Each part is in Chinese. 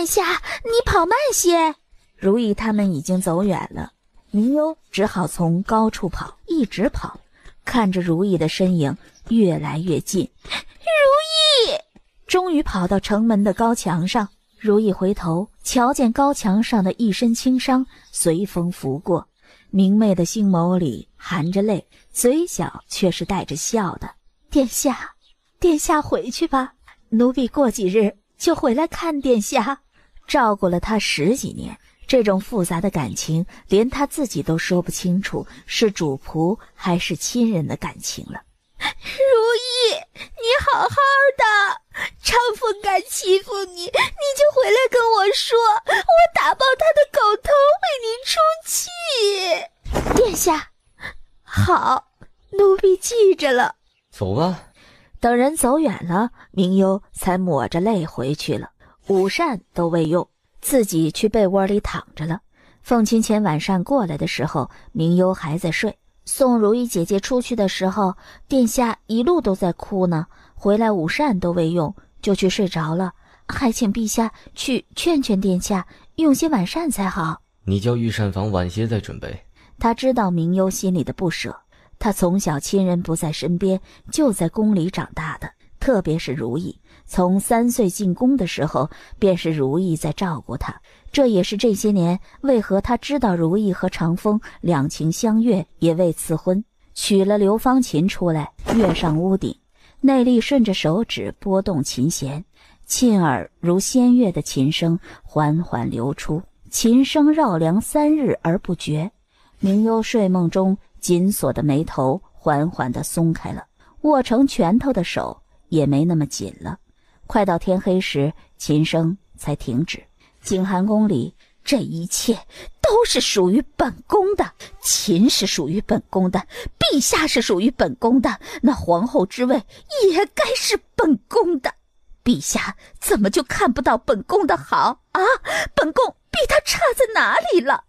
下，你跑慢些。如意他们已经走远了，明幽只好从高处跑，一直跑，看着如意的身影越来越近。如意！终于跑到城门的高墙上，如意回头瞧见高墙上的一身轻伤随风拂过，明媚的星眸里含着泪，嘴角却是带着笑的。殿下，殿下回去吧，奴婢过几日就回来看殿下。照顾了他10几年，这种复杂的感情连他自己都说不清楚是主仆还是亲人的感情了。如意，你好好的，长风敢欺负你，你就回来跟我说，我打爆他的狗头为你出气。殿下，好，奴婢记着了。走吧。等人走远了，明幽才抹着泪回去了，午膳都未用，自己去被窝里躺着了。凤清前晚上过来的时候，明幽还在睡。送如意姐姐出去的时候，殿下一路都在哭呢，回来午膳都未用就去睡着了，还请陛下去劝劝殿下用些晚膳才好。你叫御膳房晚些再准备。他知道明幽心里的不舍，他从小亲人不在身边，就在宫里长大的，特别是如意，从3岁进宫的时候便是如意在照顾他。这也是这些年为何他知道如意和长风两情相悦，也未赐婚，取了刘芳琴出来，跃上屋顶，内力顺着手指拨动琴弦，沁耳如仙乐的琴声缓缓流出，琴声绕梁3日而不绝。明幽睡梦中紧锁的眉头缓缓地松开了，握成拳头的手也没那么紧了。快到天黑时，琴声才停止。景寒宫里，这一切都是属于本宫的，琴是属于本宫的，陛下是属于本宫的，那皇后之位也该是本宫的。陛下怎么就看不到本宫的好啊？本宫比他差在哪里了？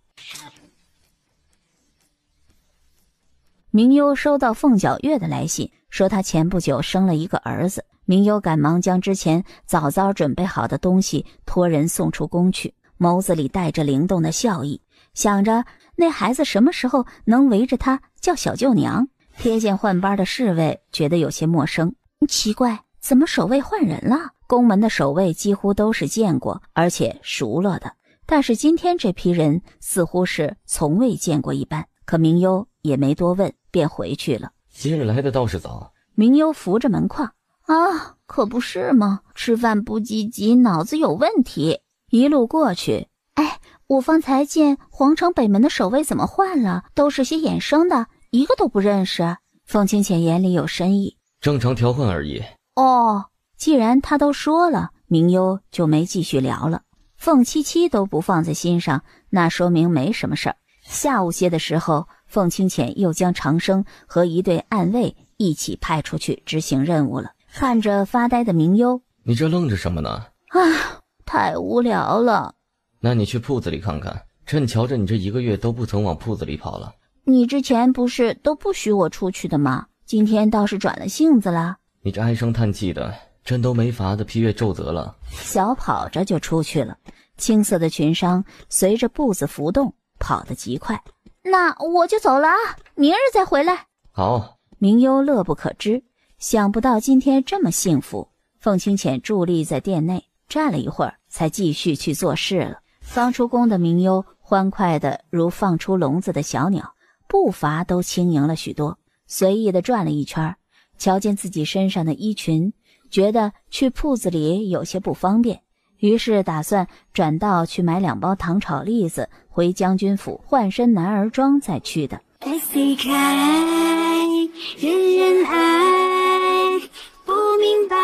明幽收到凤皎月的来信，说他前不久生了一个儿子。明幽赶忙将之前早早准备好的东西托人送出宫去，眸子里带着灵动的笑意，想着那孩子什么时候能围着他叫小舅娘。瞥见换班的侍卫，觉得有些陌生，奇怪，怎么守卫换人了？宫门的守卫几乎都是见过而且熟络的，但是今天这批人似乎是从未见过一般。可明幽也没多问，便回去了。今日来的倒是早。明幽扶着门框，啊，可不是吗？吃饭不积极，脑子有问题。一路过去，哎，我方才见皇城北门的守卫怎么换了？都是些衍生的，一个都不认识。凤清浅眼里有深意，正常调换而已。哦，既然他都说了，明幽就没继续聊了。凤七七都不放在心上，那说明没什么事儿。下午些的时候，凤清浅又将长生和一队暗卫一起派出去执行任务了。看着发呆的明幽，你这愣着什么呢？太无聊了。那你去铺子里看看，朕瞧着你这1个月都不曾往铺子里跑了。你之前不是都不许我出去的吗？今天倒是转了性子了。你这唉声叹气的，朕都没法子批阅奏折了。小跑着就出去了，青色的裙裳随着步子浮动，跑得极快。那我就走了啊，明日再回来。好。明幽乐不可支，想不到今天这么幸福。凤清浅伫立在殿内，站了一会儿，才继续去做事了。刚出宫的明幽欢快的如放出笼子的小鸟，步伐都轻盈了许多，随意的转了一圈，瞧见自己身上的衣裙，觉得去铺子里有些不方便，于是打算转道去买2包糖炒栗子，回将军府换身男儿装再去的。SC 开，人人爱，不明白。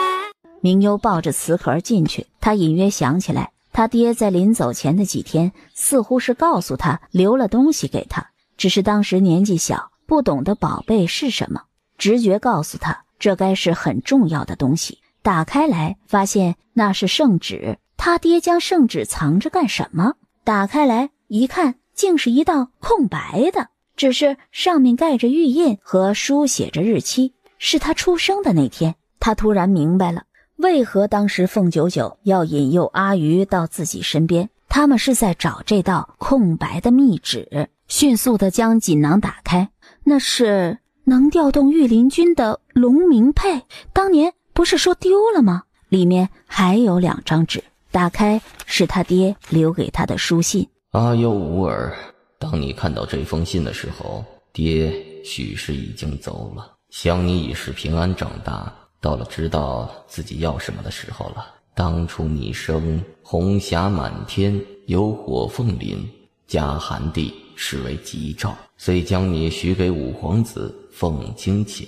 明幽抱着瓷盒进去，他隐约想起来，他爹在临走前的几天，似乎是告诉他留了东西给他，只是当时年纪小，不懂得宝贝是什么，直觉告诉他，这该是很重要的东西。打开来，发现那是圣旨。他爹将圣旨藏着干什么？打开来一看，竟是一道空白的，只是上面盖着玉印和书写着日期，是他出生的那天。他突然明白了，为何当时凤九九要引诱阿鱼到自己身边？他们是在找这道空白的密纸。迅速地将锦囊打开，那是能调动御林军的龙鸣佩，当年不是说丢了吗？里面还有2张纸，打开是他爹留给他的书信。阿优吾儿，当你看到这封信的时候，爹许是已经走了，想你已是平安长大，到了知道自己要什么的时候了。当初你生红霞满天，有火凤临，加寒地视为吉兆，遂将你许给五皇子凤清浅。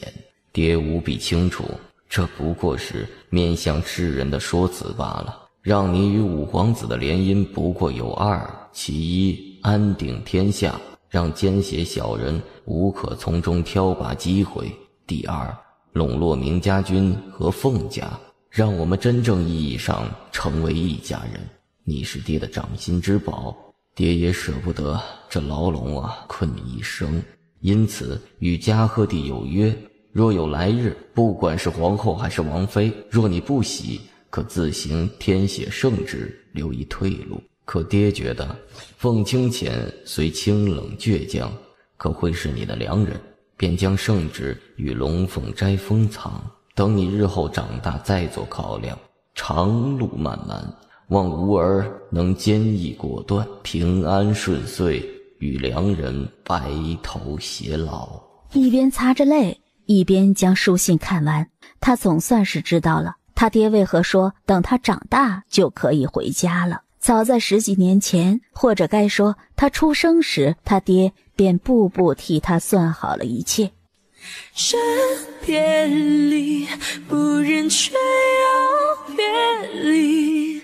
爹无比清楚，这不过是面向世人的说辞罢了，让你与五皇子的联姻不过有2：其一，安定天下，让奸邪小人无可从中挑拔机会；第2，笼络明家军和凤家，让我们真正意义上成为一家人。你是爹的掌心之宝，爹也舍不得这牢笼困你一生，因此与嘉禾帝有约，若有来日，不管是皇后还是王妃，若你不喜，可自行填写圣旨，留一退路。可爹觉得凤清浅虽清冷倔强，可会是你的良人，便将圣旨与龙凤斋封藏，等你日后长大再做考量。长路漫漫，望吾儿能坚毅果断，平安顺遂，与良人白头偕老。一边擦着泪，一边将书信看完，他总算是知道了他爹为何说等他长大就可以回家了。早在10几年前，或者该说他出生时，他爹便步步替他算好了一切。这别离，不忍却要别离。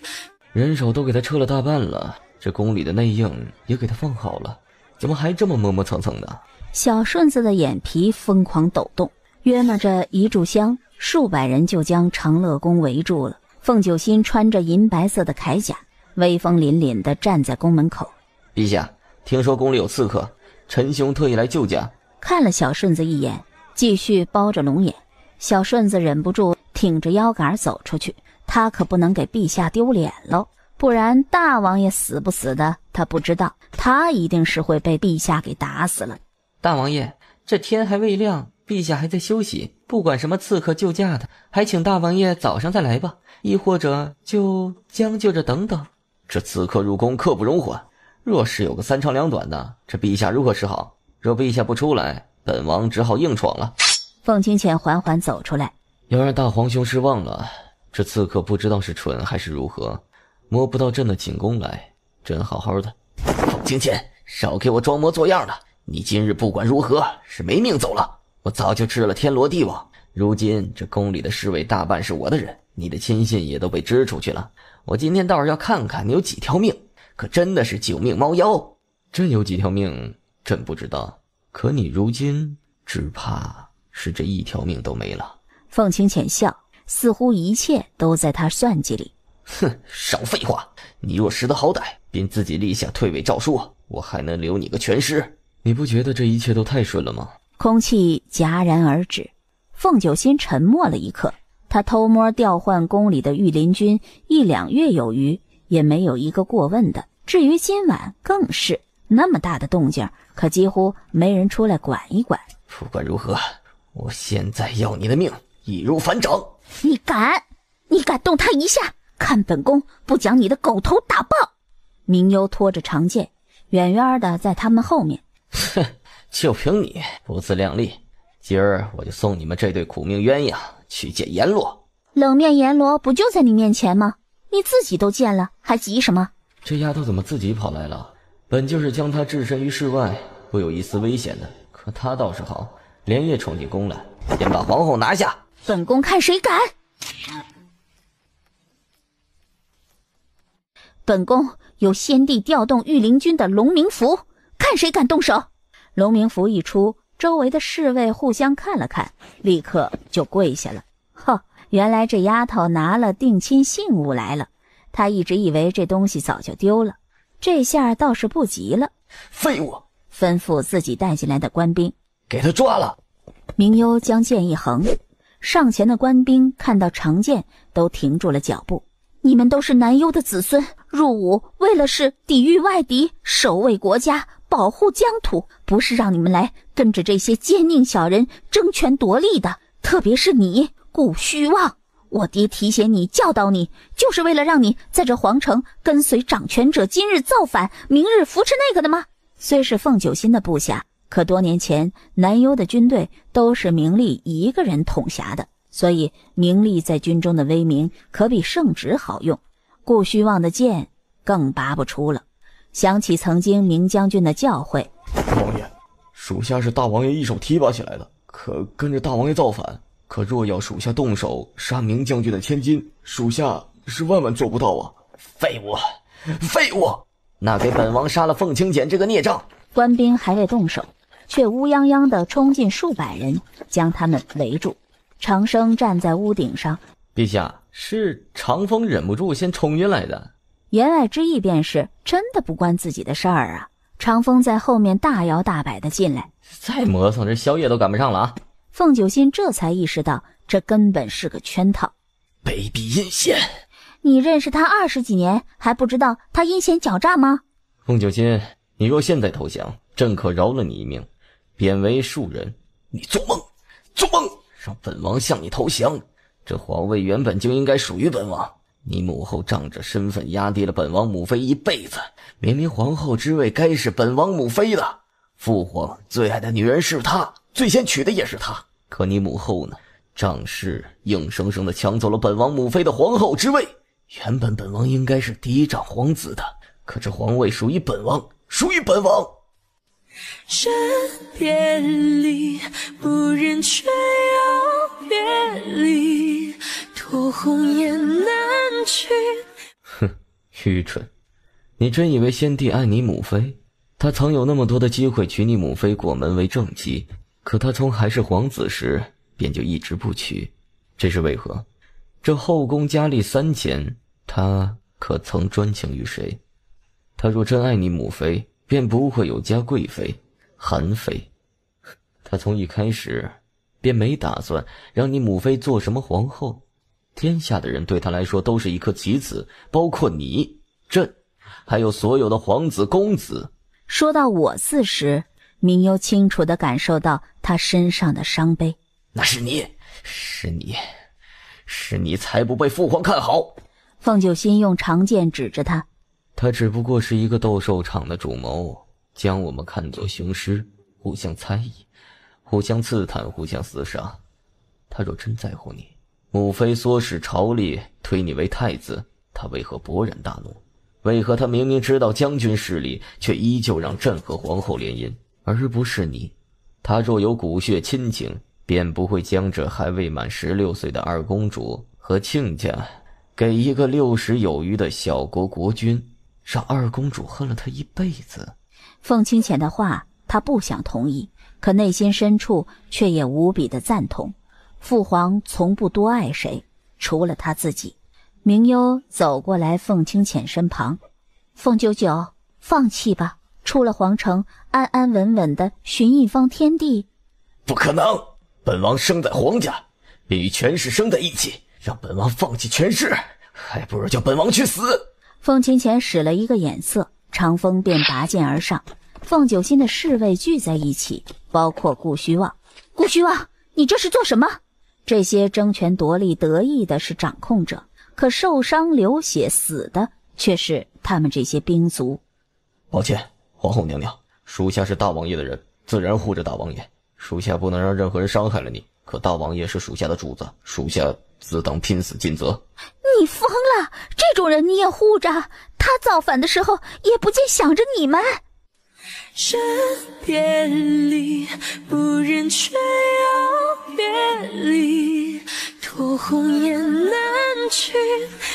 人手都给他撤了大半了，这宫里的内应也给他放好了，怎么还这么磨磨蹭蹭的？小顺子的眼皮疯狂抖动。约摸着一炷香，数百人就将长乐宫围住了。凤九心穿着银白色的铠甲，威风凛凛地站在宫门口。陛下，听说宫里有刺客，臣兄特意来救驾。看了小顺子一眼，继续包着龙眼。小顺子忍不住挺着腰杆走出去，他可不能给陛下丢脸喽，不然大王爷死不死的他不知道，他一定是会被陛下给打死了。大王爷，这天还未亮，陛下还在休息，不管什么刺客救驾的，还请大王爷早上再来吧，亦或者就将就着等等。这刺客入宫刻不容缓，若是有个3长2短的，这陛下如何是好？若陛下不出来，本王只好硬闯了。凤清浅缓缓走出来，要让大皇兄失望了，这刺客不知道是蠢还是如何，摸不到朕的寝宫来，朕好好的。凤清浅，少给我装模作样的，你今日不管如何是没命走了。我早就知了天罗地网，如今这宫里的侍卫大半是我的人，你的亲信也都被支出去了，我今天倒是要看看你有几条命，可真的是救命猫妖。朕有几条命朕不知道，可你如今只怕是这一条命都没了。凤清浅笑，似乎一切都在他算计里。哼，少废话，你若识得好歹，便自己立下退位诏书，我还能留你个全尸。你不觉得这一切都太顺了吗？空气戛然而止。凤九心沉默了一刻，他偷摸调换宫里的御林军1、2月有余，也没有一个过问的。至于今晚更是，那么大的动静，可几乎没人出来管一管。不管如何，我现在要你的命，易如反掌。你敢动他一下，看本宫不将你的狗头打爆！明幽拖着长剑，远远的在他们后面。哼，就凭你不自量力，今儿我就送你们这对苦命鸳鸯去见阎罗。冷面阎罗不就在你面前吗？你自己都见了，还急什么？这丫头怎么自己跑来了？本就是将她置身于世外，不有一丝危险的，可她倒是好，连夜闯进宫来。先把皇后拿下！本宫看谁敢！本宫有先帝调动御林军的龙鸣符，看谁敢动手！龙鸣符一出，周围的侍卫互相看了看，立刻就跪下了。原来这丫头拿了定亲信物来了，她一直以为这东西早就丢了，这下倒是不急了。废物！吩咐自己带进来的官兵，给他抓了！明幽将剑一横，上前的官兵看到常见，都停住了脚步。你们都是南幽的子孙，入伍为了是抵御外敌，守卫国家，保护疆土，不是让你们来跟着这些奸佞小人争权夺利的。特别是你顾虚妄，我爹提携你，教导你，就是为了让你在这皇城跟随掌权者，今日造反，明日扶持那个的吗？虽是凤九心的部下，可多年前南幽的军队都是明丽一个人统辖的，所以明丽在军中的威名可比圣旨好用。顾虚妄的剑更拔不出了。想起曾经明将军的教诲，王爷，属下是大王爷一手提拔起来的，可跟着大王爷造反，可若要属下动手杀明将军的千金，属下是万万做不到啊！废物，废物！那给本王杀了凤青简这个孽障！官兵还未动手，却乌泱泱地冲进数百人，将他们围住。长生站在屋顶上，陛下，是长风忍不住先冲进来的。言外之意便是真的不关自己的事儿啊。长风在后面大摇大摆地进来，再磨蹭，这宵夜都赶不上了啊！凤九心这才意识到，这根本是个圈套。卑鄙阴险！你认识他20几年，还不知道他阴险狡诈吗？凤九心，你若现在投降，朕可饶了你一命，贬为庶人。你做梦，做梦！让本王向你投降？这皇位原本就应该属于本王，你母后仗着身份压低了本王母妃一辈子，明明皇后之位该是本王母妃的，父皇最爱的女人是她，最先娶的也是她，可你母后呢？仗势硬生生地抢走了本王母妃的皇后之位。原本本王应该是嫡长皇子的，可这皇位属于本王，属于本王。身别离，不忍却要别离，托鸿雁南去。哼，愚蠢！你真以为先帝爱你母妃？他曾有那么多的机会娶你母妃过门为正妻，可他从还是皇子时便就一直不娶，这是为何？这后宫佳丽3000，他可曾专情于谁？他若真爱你母妃，便不会有家贵妃、韩妃。他从一开始便没打算让你母妃做什么皇后，天下的人对他来说都是一颗棋子，包括你、朕，还有所有的皇子公子。说到我字时，明幽清楚地感受到他身上的伤悲。那是你，是你才不被父皇看好。凤九心用长剑指着他，他只不过是一个斗兽场的主谋，将我们看作雄狮，互相猜疑，互相刺探，互相厮杀。他若真在乎你，母妃唆使朝列推你为太子，他为何勃然大怒？为何他明明知道将军势力，却依旧让朕和皇后联姻，而不是你？他若有骨血亲情，便不会将这还未满16岁的二公主和亲家给一个60有余的小国国君，让二公主恨了他一辈子。凤清浅的话他不想同意，可内心深处却也无比的赞同。父皇从不多爱谁，除了他自己。明幽走过来凤清浅身旁，凤九九，放弃吧，出了皇城，安安稳稳地寻一方天地。不可能，本王生在皇家，便与权势生在一起，让本王放弃权势，还不如叫本王去死。凤清浅使了一个眼色，长风便拔剑而上。凤九心的侍卫聚在一起，包括顾虚妄。顾虚妄，你这是做什么？这些争权夺利得意的是掌控者，可受伤流血死的却是他们这些兵卒。抱歉，皇后娘娘，属下是大王爷的人，自然护着大王爷，属下不能让任何人伤害了你，可大王爷是属下的主子，属下自当拼死尽责。你疯了，这种人你也护着？他造反的时候也不见想着你们。身别离，不忍却要别离，托鸿雁南去，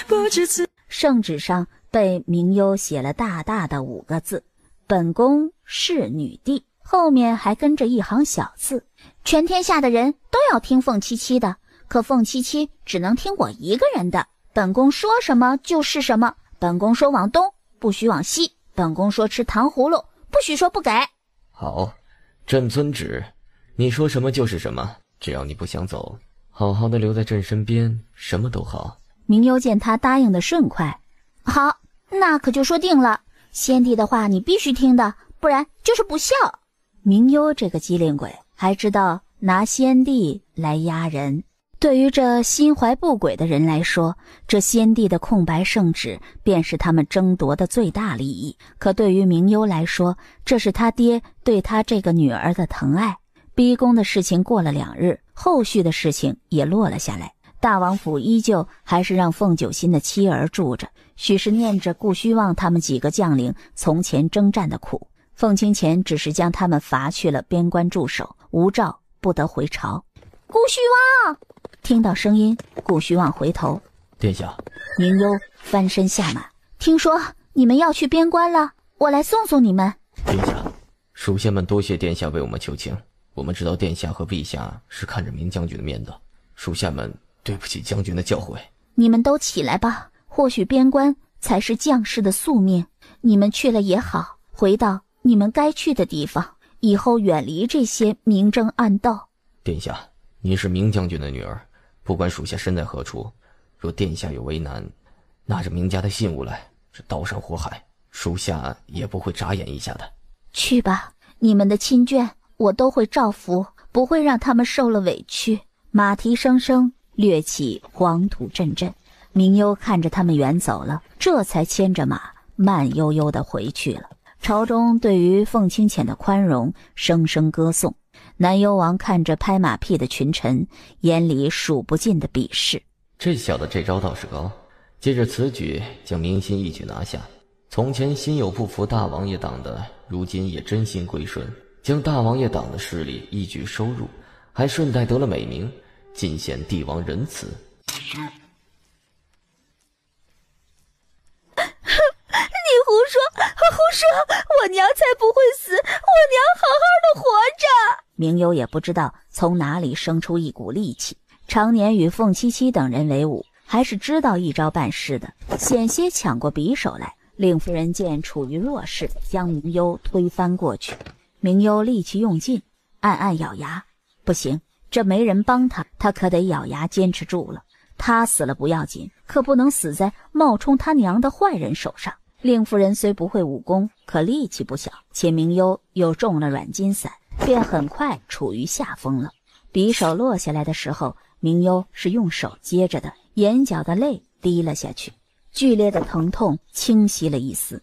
不知自。圣旨上被明幽写了大大的5个字：本宫是女帝，后面还跟着一行小字：全天下的人都要听凤七七的，可凤七七只能听我一个人的。本宫说什么就是什么，本宫说往东不许往西，本宫说吃糖葫芦不许说不给。好，朕遵旨，你说什么就是什么，只要你不想走，好好的留在朕身边，什么都好。明幽见他答应的顺快，好，那可就说定了。先帝的话你必须听的，不然就是不孝。明幽这个机灵鬼还知道拿先帝来压人。对于这心怀不轨的人来说，这先帝的空白圣旨便是他们争夺的最大利益。可对于明幽来说，这是他爹对他这个女儿的疼爱。逼宫的事情过了2日，后续的事情也落了下来。大王府依旧还是让凤九心的妻儿住着，许是念着顾虚望他们几个将领从前征战的苦。凤清前只是将他们罚去了边关驻守，无诏不得回朝。顾虚望听到声音，顾虚望回头。殿下。明幽翻身下马，听说你们要去边关了，我来送送你们。殿下，属下们多谢殿下为我们求情。我们知道殿下和陛下是看着明将军的面的，属下们对不起将军的教诲。你们都起来吧，或许边关才是将士的宿命。你们去了也好，回到你们该去的地方，以后远离这些明争暗斗。殿下，您是明将军的女儿，不管属下身在何处，若殿下有为难，拿着明家的信物来，这刀山火海，属下也不会眨眼一下的。去吧，你们的亲眷我都会照拂，不会让他们受了委屈。马蹄声声，掠起黄土阵阵。明幽看着他们远走了，这才牵着马慢悠悠地回去了。朝中对于凤清浅的宽容声声歌颂。南幽王看着拍马屁的群臣，眼里数不尽的鄙视。这小子这招倒是高，借着此举将明心一举拿下。从前心有不服大王爷党的，如今也真心归顺，将大王爷党的势力一举收入，还顺带得了美名，尽显帝王仁慈。你胡说，我娘才不会死，我娘好好的活着。明幽也不知道从哪里生出一股力气，常年与凤七七等人为伍，还是知道一招办事的，险些抢过匕首来。令夫人见处于弱势，将明幽推翻过去。明幽力气用尽，暗暗咬牙，不行，这没人帮他，他可得咬牙坚持住了。他死了不要紧，可不能死在冒充他娘的坏人手上。令夫人虽不会武功，可力气不小，且明幽又中了软筋散，便很快处于下风了。匕首落下来的时候，明幽是用手接着的，眼角的泪滴了下去，剧烈的疼痛侵袭了一丝，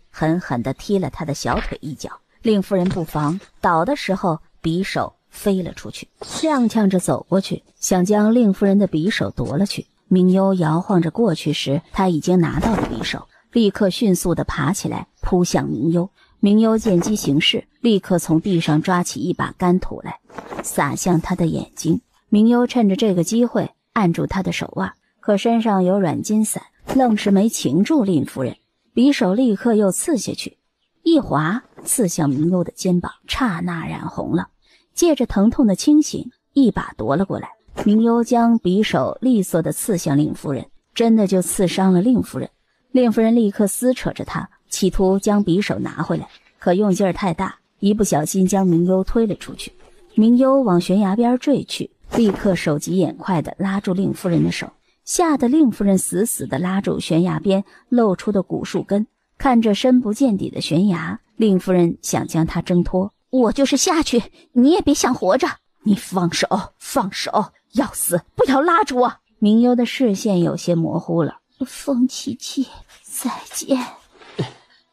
狠狠地踢了他的小腿一脚。令夫人不防，倒的时候匕首飞了出去，踉跄着走过去，想将令夫人的匕首夺了去。明幽摇晃着过去时，他已经拿到了匕首，立刻迅速地爬起来扑向明幽。明幽见机行事，立刻从地上抓起一把干土来，洒向他的眼睛。明幽趁着这个机会按住他的手腕，可身上有软筋散，愣是没擒住令夫人。匕首立刻又刺下去，一划刺向明幽的肩膀，刹那染红了。借着疼痛的清醒，一把夺了过来。明幽将匕首利索地刺向令夫人，真的就刺伤了令夫人。令夫人立刻撕扯着他，企图将匕首拿回来，可用劲儿太大，一不小心将明幽推了出去。明幽往悬崖边坠去，立刻手疾眼快地拉住令夫人的手，吓得令夫人死死地拉住悬崖边露出的古树根。看着深不见底的悬崖，令夫人想将他挣脱。我就是下去，你也别想活着。你放手，放手，要死不要拉住我。明幽的视线有些模糊了。凤七七，再见。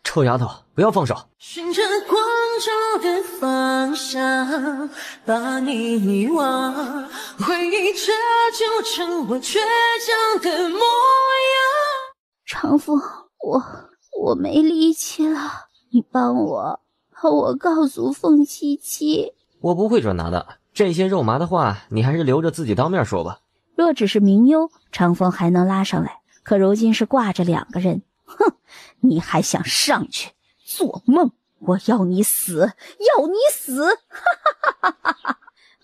臭丫头，不要放手。循着光照的方向，把你遗忘，回忆这就成我倔强的模样。长风，我没力气了，你帮我，把我告诉凤七七。我不会转达的，这些肉麻的话，你还是留着自己当面说吧。若只是明幽，长风还能拉上来，可如今是挂着2个人。哼，你还想上去？做梦！我要你死，要你死！哈哈哈哈哈！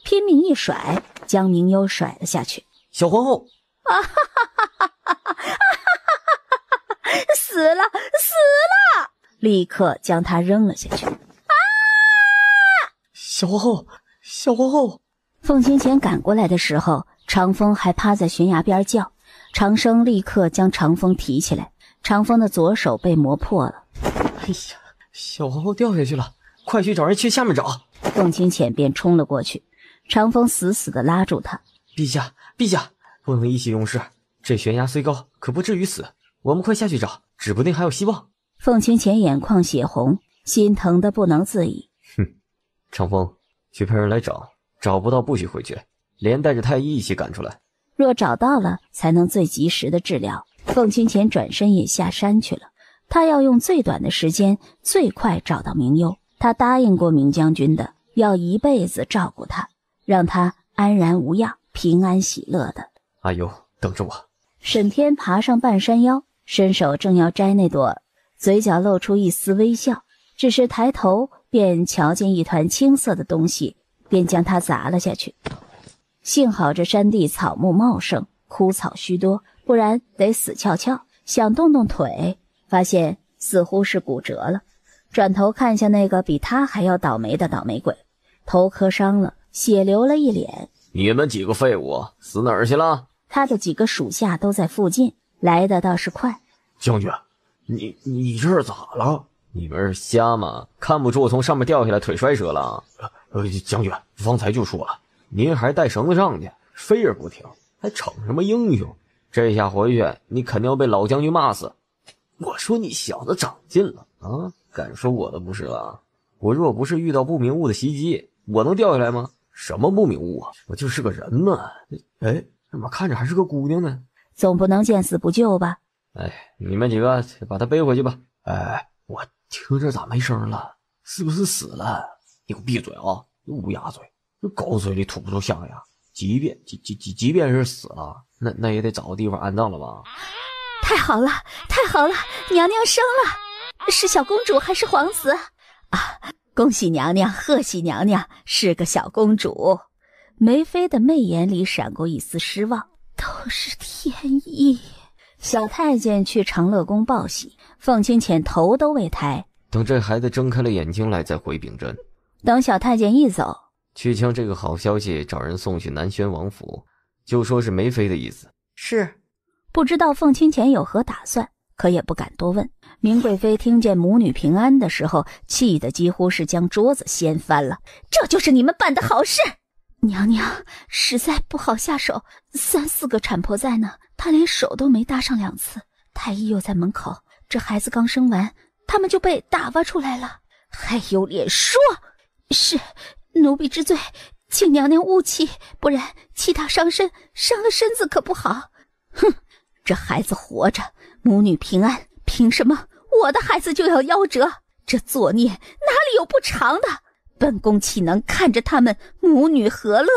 拼命一甩，将明幽甩了下去。小皇后！啊哈哈哈哈哈哈！死了，死了！立刻将他扔了下去。小皇后，小皇后！凤清浅赶过来的时候，长风还趴在悬崖边叫。长生立刻将长风提起来，长风的左手被磨破了。哎呀，小皇后掉下去了，快去找人去下面找。凤清浅便冲了过去，长风死死地拉住他。陛下，陛下，不能意气用事，这悬崖虽高，可不至于死。我们快下去找，指不定还有希望。凤清浅眼眶血红，心疼得不能自已。哼，长风，去派人来找，找不到不许回去，连带着太医一起赶出来。若找到了，才能最及时的治疗。凤清浅转身也下山去了，他要用最短的时间，最快找到明幽。他答应过明将军的，要一辈子照顾他，让他安然无恙，平安喜乐的。阿尤，等着我。沈天爬上半山腰，伸手正要摘那朵，嘴角露出一丝微笑，只是抬头便瞧见一团青色的东西，便将它砸了下去。幸好这山地草木茂盛，枯草须多，不然得死翘翘。想动动腿，发现似乎是骨折了，转头看向那个比他还要倒霉的倒霉鬼，头磕伤了，血流了一脸。你们几个废物死哪儿去了？他的几个属下都在附近，来的倒是快。将军，你这是咋了？你们是瞎吗？看不出我从上面掉下来腿摔折了？将军，方才就说了，您还带绳子上去，飞着不停，还逞什么英雄？这下回去你肯定要被老将军骂死。我说你小子长进了啊，敢说我的不是了？我若不是遇到不明物的袭击，我能掉下来吗？什么不明物啊，我就是个人嘛。哎，怎么看着还是个姑娘呢？总不能见死不救吧？哎，你们几个把她背回去吧。哎，我听着咋没声了？是不是死了？你给我闭嘴啊！乌鸦嘴，这狗嘴里吐不出象牙。即便是死了，那也得找个地方安葬了吧？太好了，太好了，娘娘生了，是小公主还是皇子啊？恭喜娘娘，贺喜娘娘，是个小公主。梅妃的媚眼里闪过一丝失望。都是天意。小太监去长乐宫报喜，凤清浅头都未抬，等这孩子睁开了眼睛来再回秉真。等小太监一走，去将这个好消息找人送去南宣王府，就说是梅妃的意思。是。不知道凤清浅有何打算，可也不敢多问。明贵妃听见母女平安的时候，气得几乎是将桌子掀翻了。这就是你们办的好事！娘娘实在不好下手，3、4个产婆在呢，她连手都没搭上2次。太医又在门口，这孩子刚生完，他们就被打发出来了，还有脸说？是奴婢知罪，请娘娘勿气，不然气他伤身，伤了身子可不好。哼，这孩子活着，母女平安，凭什么我的孩子就要夭折？这作孽哪里有不长的？本宫岂能看着他们母女和乐？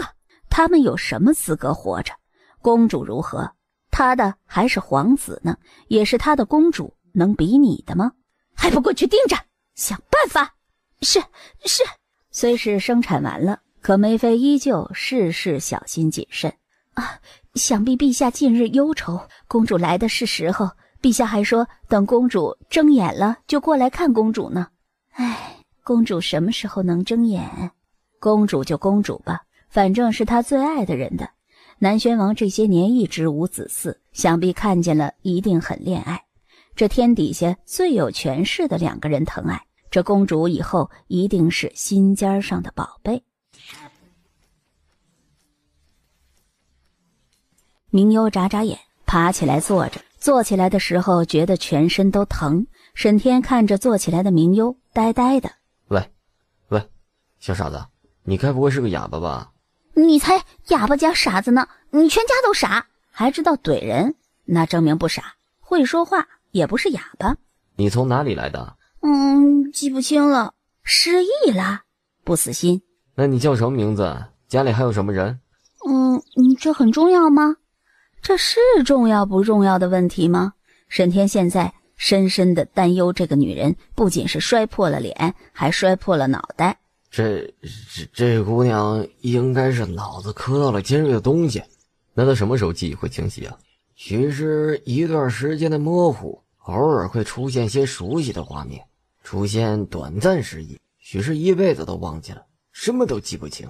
他们有什么资格活着？公主如何？他的还是皇子呢，也是他的公主，能比你的吗？还不过去盯着，想办法。是。虽是生产完了，可梅妃依旧事事小心谨慎啊。想必陛下近日忧愁，公主来的是时候。陛下还说等公主睁眼了就过来看公主呢。唉，公主什么时候能睁眼？公主就公主吧，反正是她最爱的人的。南宣王这些年一直无子嗣，想必看见了一定很恋爱。这天底下最有权势的2个人疼爱，这公主以后一定是心尖上的宝贝。明幽眨眨眼，爬起来坐着。坐起来的时候觉得全身都疼。沈天看着坐起来的明幽，呆呆的。喂，小傻子，你该不会是个哑巴吧？你才哑巴加傻子呢，你全家都傻，还知道怼人，那证明不傻。会说话也不是哑巴。你从哪里来的？记不清了，失忆了。不死心。那你叫什么名字？家里还有什么人？这很重要吗？这是重要不重要的问题吗？沈天现在深深的担忧这个女人，不仅是摔破了脸，还摔破了脑袋。这姑娘应该是脑子磕到了尖锐的东西。那她什么时候记忆会清晰啊？许是一段时间的模糊，偶尔会出现些熟悉的画面，出现短暂失忆，许是一辈子都忘记了，什么都记不清。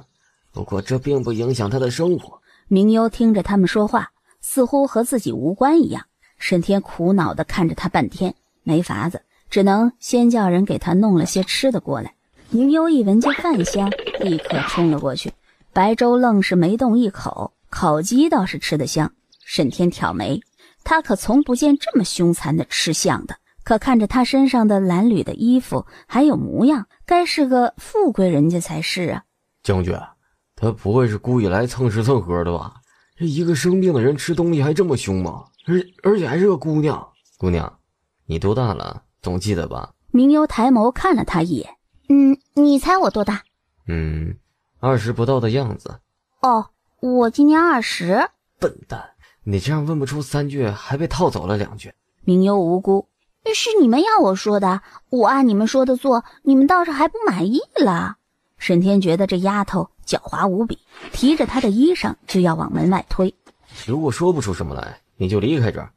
不过这并不影响他的生活。明幽听着他们说话，似乎和自己无关一样。沈天苦恼地看着他半天，没法子，只能先叫人给他弄了些吃的过来。明幽一闻见饭香，立刻冲了过去。白粥愣是没动一口，烤鸡倒是吃得香。沈天挑眉，他可从不见这么凶残的吃相的。可看着他身上的褴褛的衣服还有模样，该是个富贵人家才是啊。将军，他不会是故意来蹭吃蹭喝的吧？这一个生病的人吃东西还这么凶吗？而且还是个姑娘。姑娘，你多大了？总记得吧？明幽抬眸看了他一眼。你猜我多大？20不到的样子。哦，我今年20。笨蛋，你这样问不出3句，还被套走了2句。明幽无辜。是你们要我说的，我按你们说的做，你们倒是还不满意了。沈天觉得这丫头狡猾无比，提着她的衣裳就要往门外推。如果说不出什么来，你就离开这儿，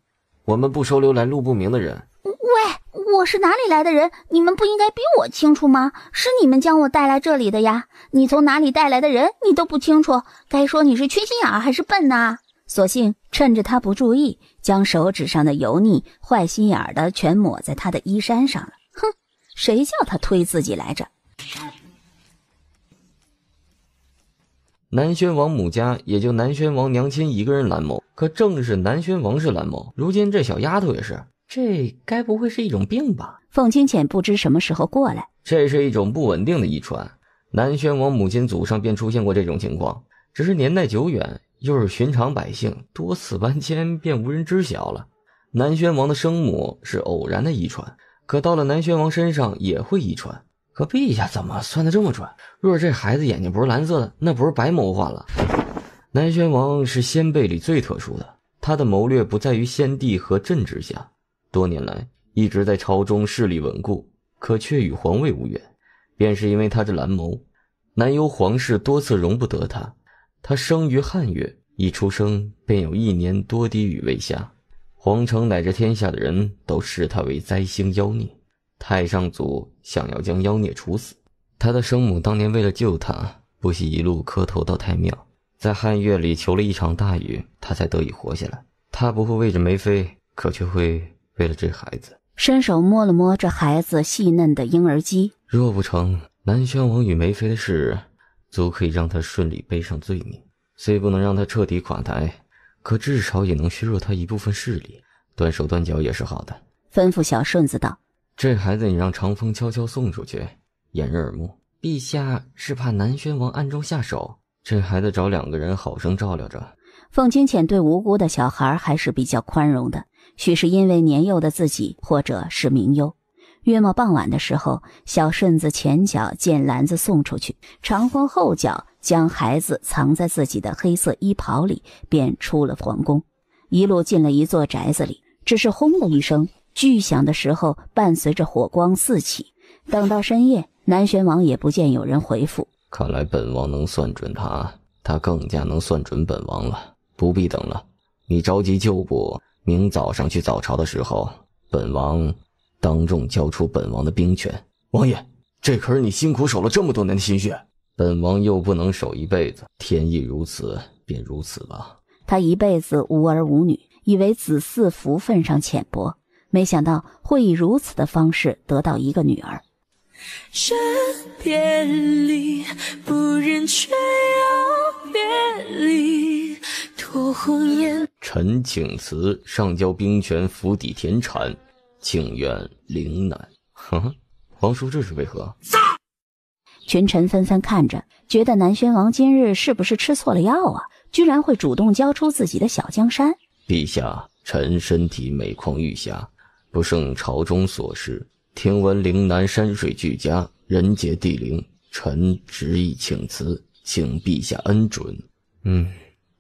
我们不收留来路不明的人。喂，我是哪里来的人？你们不应该比我清楚吗？是你们将我带来这里的呀，你从哪里带来的人你都不清楚，该说你是缺心眼还是笨呐？索性趁着他不注意，将手指上的油腻坏心眼的全抹在他的衣衫上了。哼，谁叫他推自己来着？南宣王母家也就南宣王娘亲一个人蓝眸，可正是南宣王是蓝眸，如今这小丫头也是，这该不会是一种病吧？凤清浅不知什么时候过来，这是一种不稳定的遗传，南宣王母亲祖上便出现过这种情况，只是年代久远，又是寻常百姓，多次搬迁便无人知晓了。南宣王的生母是偶然的遗传，可到了南宣王身上也会遗传。可陛下怎么算得这么准？若是这孩子眼睛不是蓝色的，那不是白谋划了。南宣王是先辈里最特殊的，他的谋略不在于先帝和朕之下，多年来一直在朝中势力稳固，可却与皇位无缘，便是因为他这蓝谋。南幽皇室多次容不得他，他生于汉月，一出生便有1年多滴雨未下，皇城乃至天下的人都视他为灾星妖孽。太上祖想要将妖孽处死，他的生母当年为了救他，不惜一路磕头到太庙，在汉月里求了一场大雨，他才得以活下来。他不会为着梅妃，可却会为了这孩子。伸手摸了摸这孩子细嫩的婴儿肌，若不成南宣王与梅妃的事，足可以让他顺利背上罪名。虽不能让他彻底垮台，可至少也能削弱他一部分势力，断手断脚也是好的。吩咐小顺子道：这孩子你让长风悄悄送出去，掩人耳目。陛下是怕南宣王暗中下手，这孩子找2个人好生照料着。凤清浅对无辜的小孩还是比较宽容的，许是因为年幼的自己，或者是明幽。约莫傍晚的时候，小顺子前脚见篮子送出去，长风后脚将孩子藏在自己的黑色衣袍里，便出了皇宫，一路进了一座宅子里。只是轰的一声，巨响的时候伴随着火光四起。等到深夜，南宣王也不见有人回复。看来本王能算准他，他更加能算准本王了。不必等了，你召集旧部，明早上去早朝的时候，本王当众交出本王的兵权。王爷，这可是你辛苦守了这么多年的心血，本王又不能守一辈子，天意如此，便如此吧。他一辈子无儿无女，以为子嗣福分上浅薄，没想到会以如此的方式得到一个女儿。身别离，不忍却要别离，托鸿雁。臣请辞，上交兵权，府邸田产，请愿陵南。皇叔这是为何？群臣纷纷看着，觉得南宣王今日是不是吃错了药啊？居然会主动交出自己的小江山。陛下，臣身体每况愈下，不胜朝中琐事，听闻陵南山水俱佳，人杰地灵，臣执意请辞，请陛下恩准。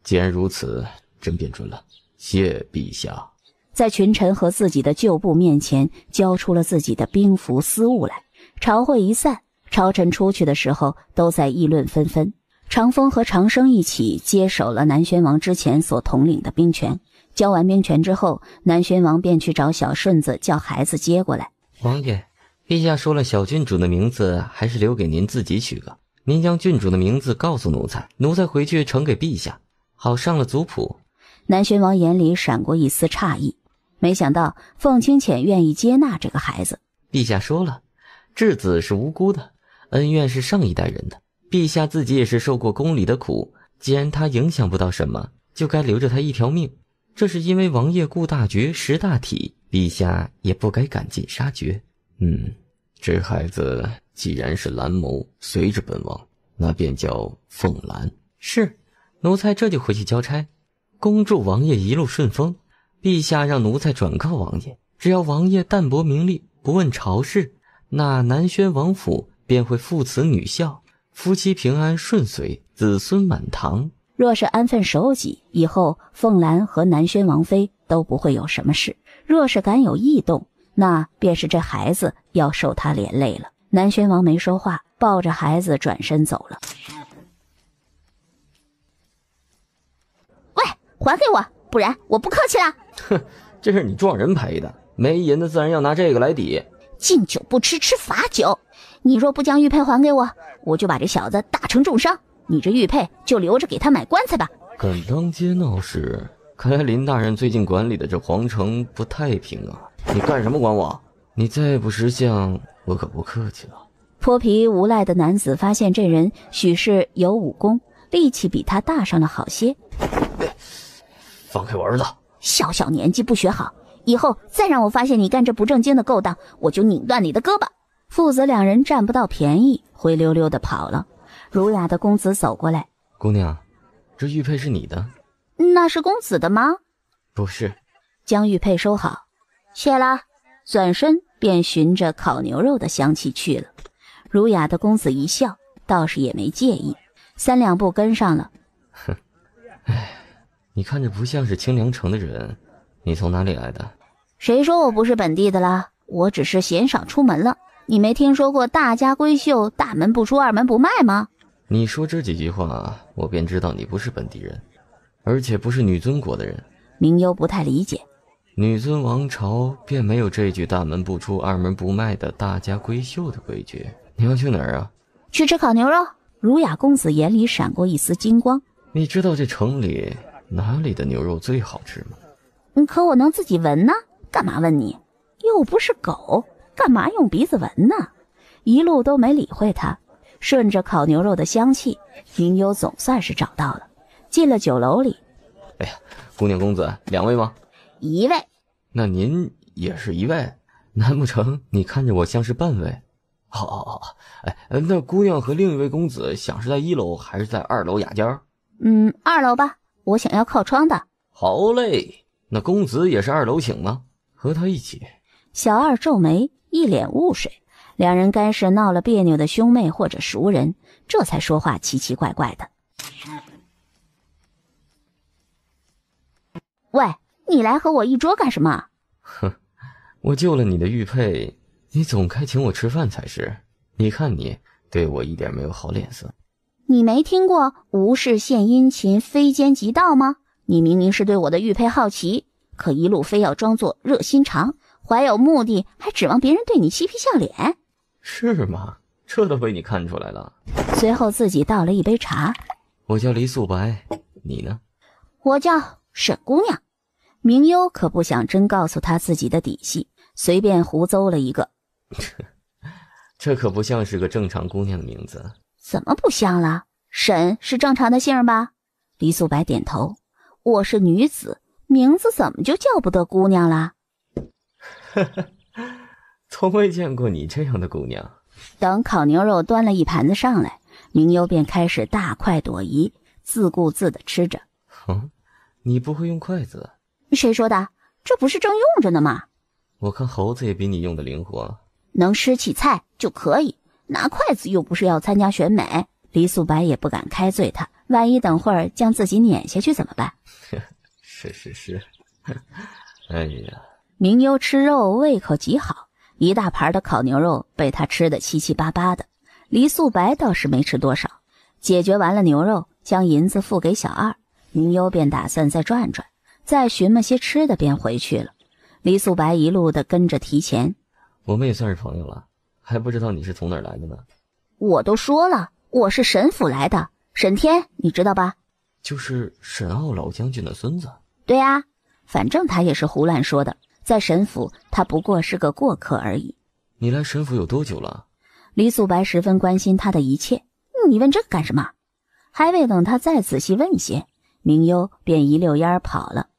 既然如此，朕便准了，谢陛下。在群臣和自己的旧部面前交出了自己的兵符私物来。朝会一散，朝臣出去的时候都在议论纷纷。长风和长生一起接手了南宣王之前所统领的兵权。交完兵权之后，南宣王便去找小顺子，叫孩子接过来。王爷，陛下说了小郡主的名字还是留给您自己取个。您将郡主的名字告诉奴才，奴才回去呈给陛下，好上了族谱。南宣王眼里闪过一丝诧异，没想到凤清浅愿意接纳这个孩子。陛下说了，质子是无辜的，恩怨是上一代人的，陛下自己也是受过宫里的苦，既然他影响不到什么，就该留着他一条命。这是因为王爷顾大局识大体，陛下也不该赶尽杀绝。这孩子既然是蓝眸随着本王，那便叫凤兰。是，奴才这就回去交差，恭祝王爷一路顺风。陛下让奴才转告王爷，只要王爷淡泊名利，不问朝事，那南宣王府便会父慈女孝，夫妻平安顺遂，子孙满堂。若是安分守己，以后凤兰和南宣王妃都不会有什么事。若是敢有异动，那便是这孩子要受他连累了。南宣王没说话，抱着孩子转身走了。喂，还给我，不然我不客气了。哼，这是你撞人赔的，没银子自然要拿这个来抵。敬酒不吃吃罚酒，你若不将玉佩还给我，我就把这小子打成重伤。你这玉佩就留着给他买棺材吧。敢当街闹事，看来林大人最近管理的这皇城不太平啊！你干什么管我？你再不识相，我可不客气了。泼皮无赖的男子发现这人许是有武功，力气比他大上了好些。放开我儿子！小小年纪不学好，以后再让我发现你干这不正经的勾当，我就拧断你的胳膊。父子两人占不到便宜，灰溜溜的跑了。儒雅的公子走过来，姑娘，这玉佩是你的？那是公子的吗？不是。将玉佩收好，谢了，转身便循着烤牛肉的香气去了。儒雅的公子一笑，倒是也没介意，三两步跟上了。哼，哎，你看着不像是清凉城的人，你从哪里来的？谁说我不是本地的了？我只是鲜少出门了。你没听说过大家闺秀，大门不出二门不迈吗？你说这几句话，我便知道你不是本地人，而且不是女尊国的人。明幽不太理解，女尊王朝便没有这句大门不出二门不迈的大家闺秀的规矩。你要去哪儿啊？去吃烤牛肉。儒雅公子眼里闪过一丝金光。你知道这城里哪里的牛肉最好吃吗？可我能自己闻呢，干嘛问你？又不是狗，干嘛用鼻子闻呢？一路都没理会他，顺着烤牛肉的香气，明幽总算是找到了。进了酒楼里。哎呀，姑娘公子，两位吗？一位。那您也是一位？难不成你看着我像是半位？好，哎，那姑娘和另一位公子想是在1楼还是在2楼雅间？2楼吧，我想要靠窗的。好嘞，那公子也是2楼请吗？和他一起。小二皱眉，一脸雾水。两人该是闹了别扭的兄妹或者熟人，这才说话奇奇怪怪的。喂，你来和我一桌干什么？哼，我救了你的玉佩，你总该请我吃饭才是。你看你对我一点没有好脸色。你没听过无事献殷勤，非奸即盗吗？你明明是对我的玉佩好奇，可一路非要装作热心肠，怀有目的，还指望别人对你嬉皮笑脸。是吗？这都被你看出来了。随后自己倒了一杯茶。我叫黎素白，你呢？我叫沈姑娘。明幽可不想真告诉他自己的底细，随便胡诌了一个。这可不像是个正常姑娘的名字。怎么不像了？沈是正常的姓吧？黎素白点头。我是女子，名字怎么就叫不得姑娘啦？从未见过你这样的姑娘。等烤牛肉端了一盘子上来，明幽便开始大快朵颐，自顾自地吃着。你不会用筷子？谁说的？这不是正用着呢吗？我看猴子也比你用的灵活。能吃起菜就可以，拿筷子又不是要参加选美。黎素白也不敢开罪他，万一等会儿将自己撵下去怎么办？是。哎呀，明幽吃肉胃口极好，一大盘的烤牛肉被他吃得七七八八的。黎素白倒是没吃多少。解决完了牛肉，将银子付给小二，明幽便打算再转转，再寻摸些吃的便回去了。黎素白一路的跟着提钱。我们也算是朋友了，还不知道你是从哪儿来的呢？我都说了，我是沈府来的，沈天，你知道吧？就是沈傲老将军的孙子。对啊，反正他也是胡乱说的，在沈府他不过是个过客而已。你来沈府有多久了？李素白十分关心他的一切，你问这个干什么？还未等他再仔细问些，明幽便一溜烟跑了。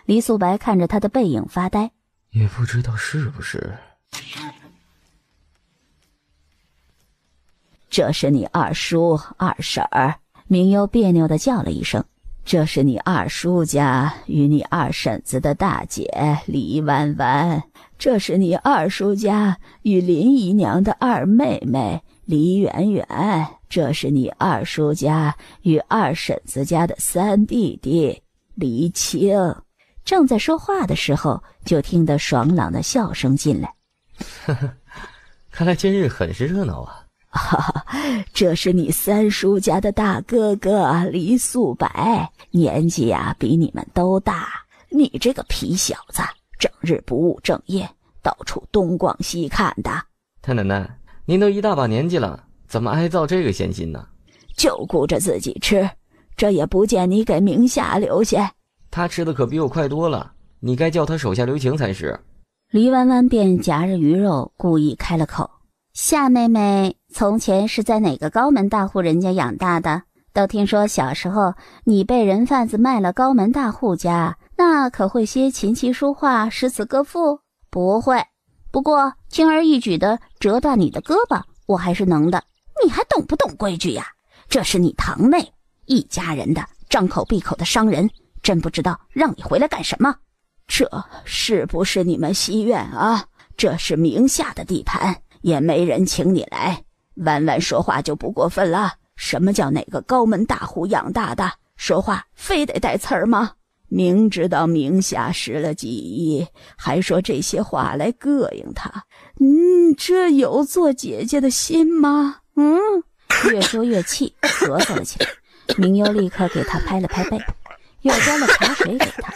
李素白看着他的背影发呆，也不知道是不是。这是你二叔二婶儿，明幽别扭地叫了一声。这是你二叔家与你二婶子的大姐李婉婉，这是你二叔家与林姨娘的二妹妹李媛媛，这是你二叔家与二婶子家的三弟弟李清。正在说话的时候，就听得爽朗的笑声进来。看来今日很是热闹啊。这是你三叔家的大哥哥李素白，年纪比你们都大。你这个皮小子，整日不务正业，到处东逛西看的。太奶奶，您都一大把年纪了，怎么爱造这个闲心呢？就顾着自己吃，这也不见你给明夏留下。他吃的可比我快多了，你该叫他手下留情才是。李弯弯便夹着鱼肉，故意开了口。夏妹妹从前是在哪个高门大户人家养大的？都听说小时候你被人贩子卖了高门大户家，那可会些琴棋书画诗词歌赋？不会，不过轻而易举的折断你的胳膊我还是能的。你还懂不懂规矩呀？这是你堂妹，一家人的，张口闭口的伤人，真不知道让你回来干什么。这是不是你们西院啊？这是明夏的地盘，也没人请你来，弯弯说话就不过分了。什么叫哪个高门大户养大的？说话非得带刺儿吗？明知道明夏失了记忆，还说这些话来膈应他，这有做姐姐的心吗？越说越气，咳嗽了起来。明幽立刻给他拍了拍背，又端了茶水给他。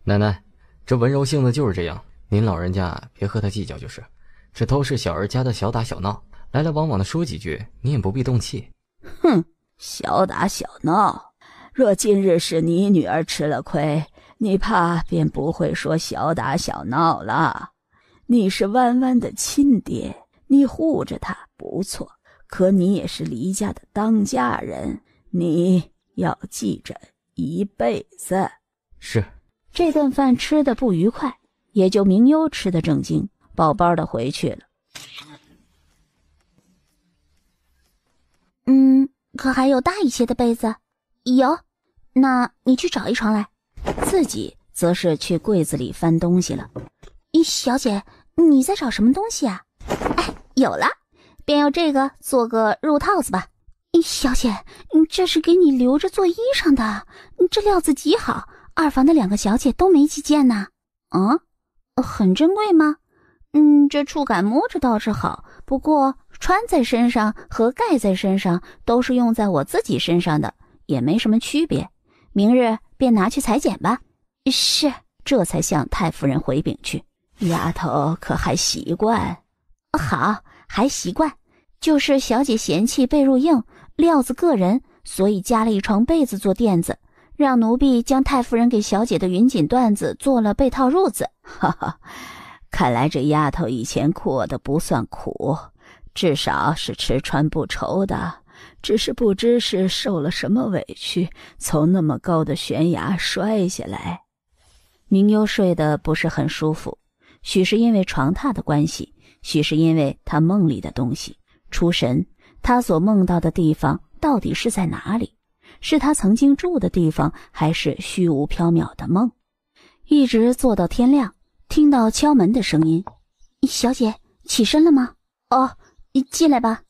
奶奶，这温柔性子就是这样，您老人家别和他计较就是。这都是小儿家的小打小闹，来来往往的说几句，你也不必动气。小打小闹，若今日是你女儿吃了亏，你怕便不会说小打小闹了。你是弯弯的亲爹，你护着她不错，可你也是黎家的当家人，你要记着一辈子。是。这顿饭吃得不愉快，也就明幽吃得正经，饱饱的回去了。可还有大一些的被子？有，那你去找一床来。自己则是去柜子里翻东西了。小姐，你在找什么东西啊？有了，便要这个做个褥套子吧。小姐，这是给你留着做衣裳的，这料子极好，二房的2个小姐都没几件呢。很珍贵吗？这触感摸着倒是好，不过穿在身上和盖在身上都是用在我自己身上的，也没什么区别。明日便拿去裁剪吧。是，这才向太夫人回禀去。丫头可还习惯？好，还习惯。就是小姐嫌弃被褥硬，料子硌人，所以加了一床被子做垫子，让奴婢将太夫人给小姐的云锦缎子做了被套褥子。看来这丫头以前过得不算苦，至少是吃穿不愁的，只是不知是受了什么委屈，从那么高的悬崖摔下来。明幽睡得不是很舒服，许是因为床榻的关系，许是因为他梦里的东西出神。他所梦到的地方到底是在哪里？是他曾经住的地方，还是虚无缥缈的梦？一直坐到天亮，听到敲门的声音。小姐，起身了吗？你进来吧。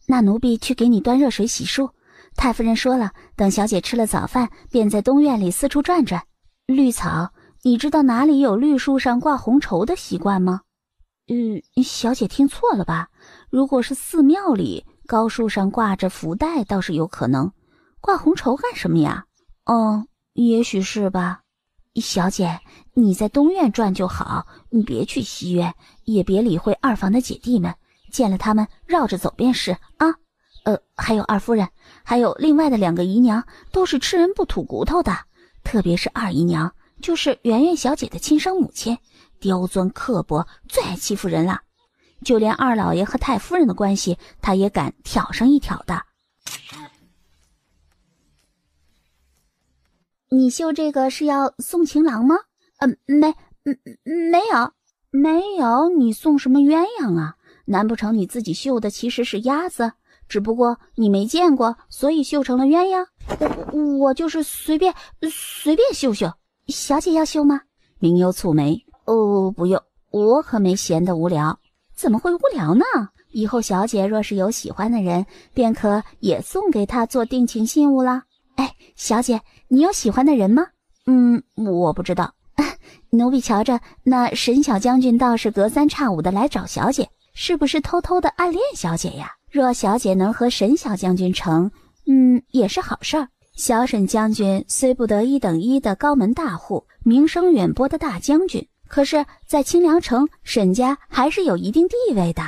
那奴婢去给你端热水洗漱。太夫人说了，等小姐吃了早饭，便在东院里四处转转。绿草，你知道哪里有绿树上挂红绸的习惯吗？小姐听错了吧？如果是寺庙里高树上挂着福袋，倒是有可能。挂红绸干什么呀？也许是吧。小姐，你在东院转就好，你别去西院，也别理会二房的姐弟们，见了他们绕着走便是啊。还有二夫人，还有另外的2个姨娘，都是吃人不吐骨头的。特别是二姨娘，就是圆圆小姐的亲生母亲，刁钻刻薄，最爱欺负人了。就连二老爷和太夫人的关系，她也敢挑上一挑的。你绣这个是要送情郎吗？没有，你送什么鸳鸯啊？难不成你自己绣的其实是鸭子？只不过你没见过，所以绣成了鸳鸯。我就是随便绣绣。小姐要绣吗？明幽蹙眉，不用，我可没闲得无聊。怎么会无聊呢？以后小姐若是有喜欢的人，便可也送给他做定情信物了。哎，小姐，你有喜欢的人吗？我不知道。奴婢瞧着那沈小将军倒是隔三差五的来找小姐，是不是偷偷的暗恋小姐呀？若小姐能和沈小将军成，也是好事儿。小沈将军虽不得1等1的高门大户，名声远播的大将军，可是在清凉城，沈家还是有一定地位的。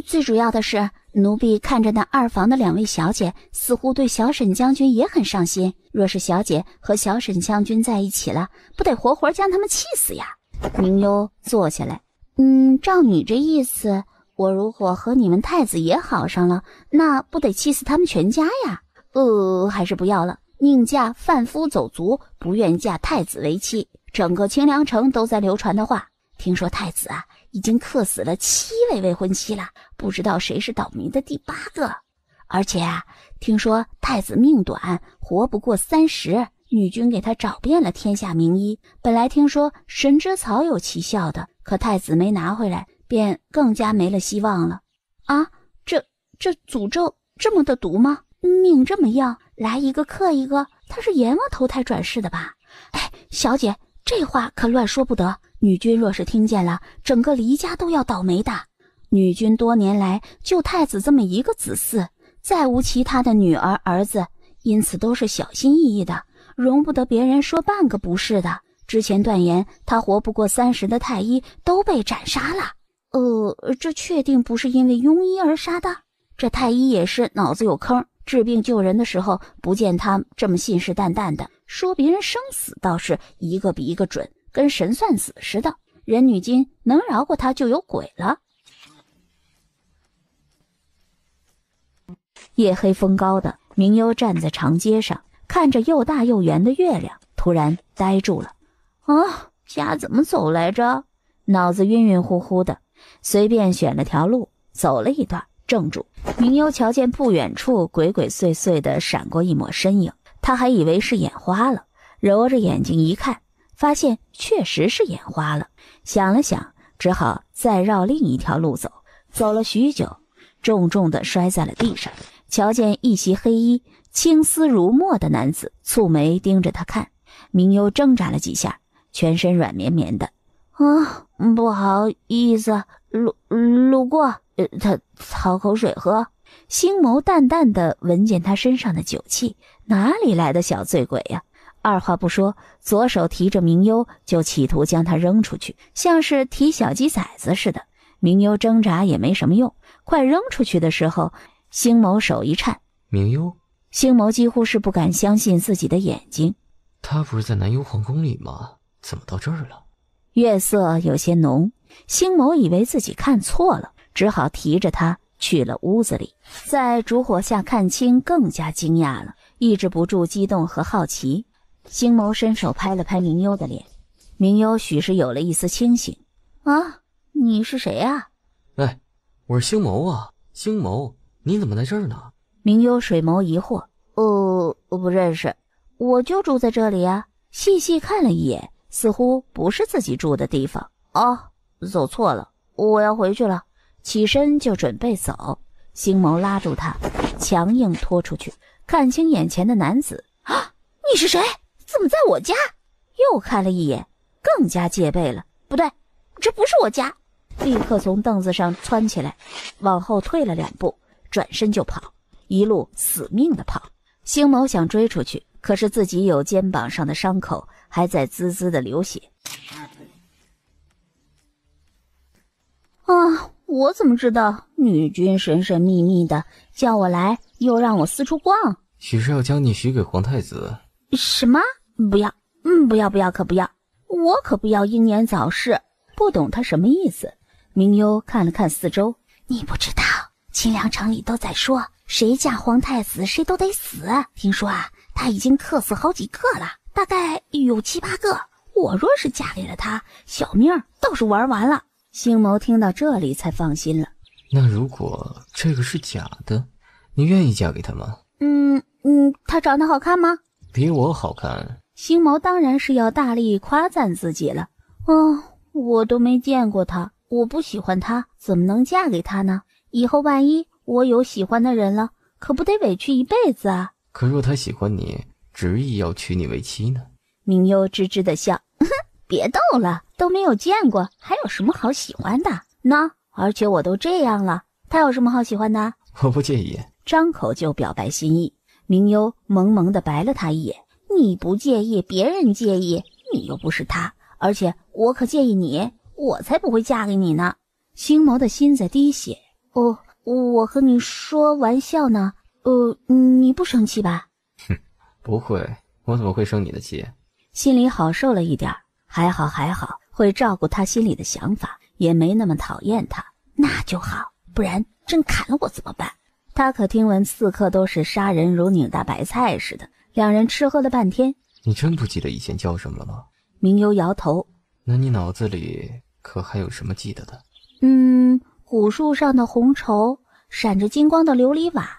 最主要的是，奴婢看着那2房的2位小姐，似乎对小沈将军也很上心。若是小姐和小沈将军在一起了，不得活活将他们气死呀？明幽坐下来，照你这意思，我如果和你们太子也好上了，那不得气死他们全家呀？还是不要了，宁嫁贩夫走卒，不愿嫁太子为妻。整个清凉城都在流传的话，听说太子啊已经克死了7位未婚妻了，不知道谁是倒霉的第8个。而且啊，听说太子命短，活不过30，女君给他找遍了天下名医，本来听说神芝草有奇效的，可太子没拿回来，便更加没了希望了。啊，这诅咒这么的毒吗？命这么要，来一个克一个，他是阎王投胎转世的吧？哎，小姐，这话可乱说不得，女君若是听见了，整个黎家都要倒霉的。女君多年来就太子这么一个子嗣，再无其他的女儿儿子，因此都是小心翼翼的，容不得别人说半个不是的。之前断言他活不过30的太医都被斩杀了。这确定不是因为庸医而杀的？这太医也是脑子有坑，治病救人的时候不见他这么信誓旦旦的，说别人生死倒是一个比一个准，跟神算子似的。人女君能饶过他就有鬼了。夜黑风高的，明幽站在长街上，看着又大又圆的月亮，突然呆住了。家怎么走来着？脑子晕晕乎乎的，随便选了条路，走了一段，怔住。明幽瞧见不远处鬼鬼祟祟地闪过一抹身影，他还以为是眼花了，揉着眼睛一看，发现确实是眼花了。想了想，只好再绕另一条路走。走了许久，重重地摔在了地上，瞧见一袭黑衣、青丝如墨的男子蹙眉盯着他看。明幽挣扎了几下，全身软绵绵的。不好意思，路过，他讨口水喝。星眸淡淡的闻见他身上的酒气，哪里来的小醉鬼呀？二话不说，左手提着明幽就企图将他扔出去，像是提小鸡崽子似的。明幽挣扎也没什么用，快扔出去的时候，星眸手一颤。明幽？星眸几乎是不敢相信自己的眼睛。他不是在南幽皇宫里吗？怎么到这儿了？月色有些浓，星眸以为自己看错了，只好提着他去了屋子里。在烛火下看清，更加惊讶了，抑制不住激动和好奇。星眸伸手拍了拍明幽的脸，明幽许是有了一丝清醒。你是谁啊？哎，我是星眸啊。星眸，你怎么在这儿呢？明幽水眸疑惑。我不认识，我就住在这里啊。细细看了一眼，似乎不是自己住的地方。走错了，我要回去了。起身就准备走，星眸拉住他，强硬拖出去。看清眼前的男子，你是谁？怎么在我家？又看了一眼，更加戒备了。不对，这不是我家。立刻从凳子上窜起来，往后退了2步，转身就跑，一路死命的跑。星眸想追出去，可是自己有肩膀上的伤口，还在滋滋的流血。我怎么知道女君神神秘秘的叫我来又让我四处逛。许是要将你许给皇太子？什么？不要，不要，可不要，我可不要英年早逝。不懂他什么意思。明幽看了看四周，你不知道，清凉城里都在说，谁嫁皇太子谁都得死。听说啊，他已经克死好几个了，大概有7、8个。我若是嫁给了他，小命倒是玩完了。星谋听到这里才放心了。那如果这个是假的，你愿意嫁给他吗？他长得好看吗？比我好看。星谋当然是要大力夸赞自己了。我都没见过他，我不喜欢他，怎么能嫁给他呢？以后万一我有喜欢的人了，可不得委屈一辈子啊。可若他喜欢你，执意要娶你为妻呢？明幽吱吱地笑，别逗了，都没有见过，还有什么好喜欢的？而且我都这样了，他有什么好喜欢的？我不介意。张口就表白心意。明幽萌萌地白了他一眼，你不介意，别人介意，你又不是他，而且我可介意你，我才不会嫁给你呢。星谋的心在滴血。我和你说玩笑呢，你不生气吧？哼，不会，我怎么会生你的气？心里好受了一点，还好，会照顾他心里的想法，也没那么讨厌他。那就好，不然真砍了我怎么办？他可听闻刺客都是杀人如拧大白菜似的。两人吃喝了半天。你真不记得以前叫什么了吗？明幽摇头。那你脑子里可还有什么记得的？古树上的红绸，闪着金光的琉璃瓦，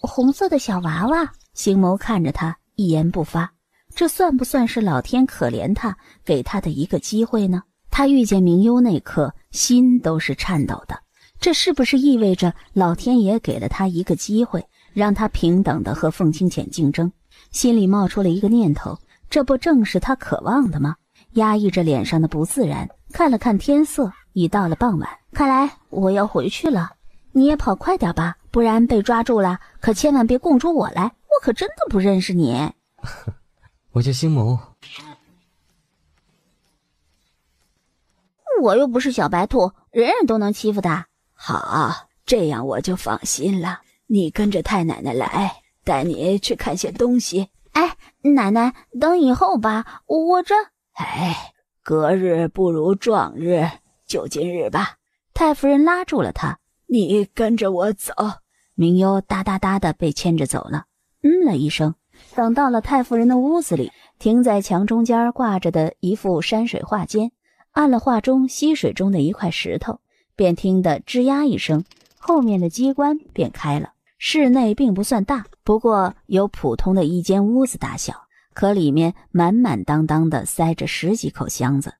红色的小娃娃。星谋看着他，一言不发。这算不算是老天可怜他，给他的一个机会呢？他遇见明幽那刻，心都是颤抖的。这是不是意味着老天爷给了他一个机会，让他平等的和凤清浅竞争？心里冒出了一个念头，这不正是他渴望的吗？压抑着脸上的不自然，看了看天色，已到了傍晚。看来我要回去了，你也跑快点吧，不然被抓住了，可千万别供出我来，我可真的不认识你。我叫星谋。我又不是小白兔，人人都能欺负的。好，这样我就放心了。你跟着太奶奶来，带你去看些东西。奶奶，等以后吧，我这……隔日不如撞日，就今日吧。太夫人拉住了他，你跟着我走。明幽哒哒哒的被牵着走了，了一声。等到了太夫人的屋子里，停在墙中间挂着的一幅山水画间，按了画中溪水中的一块石头，便听得吱呀一声，后面的机关便开了。室内并不算大，不过有普通的一间屋子大小，可里面满满当当的塞着10几口箱子。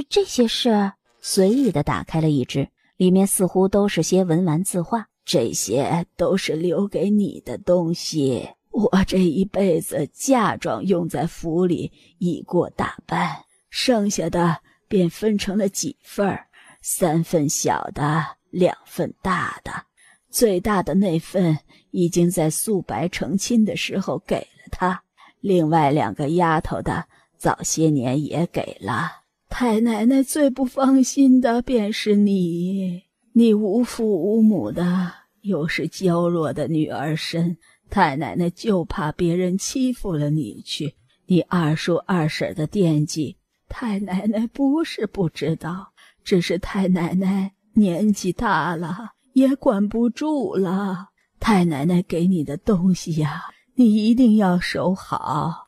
这些是？随意的打开了一只，里面似乎都是些文玩字画。这些都是留给你的东西，我这一辈子嫁妆用在府里已过大半，剩下的便分成了几份，3份小的，2份大的。最大的那份已经在素白成亲的时候给了他，另外2个丫头的早些年也给了。太奶奶最不放心的便是你无父无母的，又是娇弱的女儿身，太奶奶就怕别人欺负了你去。你二叔二婶的惦记，太奶奶不是不知道，只是太奶奶年纪大了，也管不住了。太奶奶给你的东西呀，你一定要守好。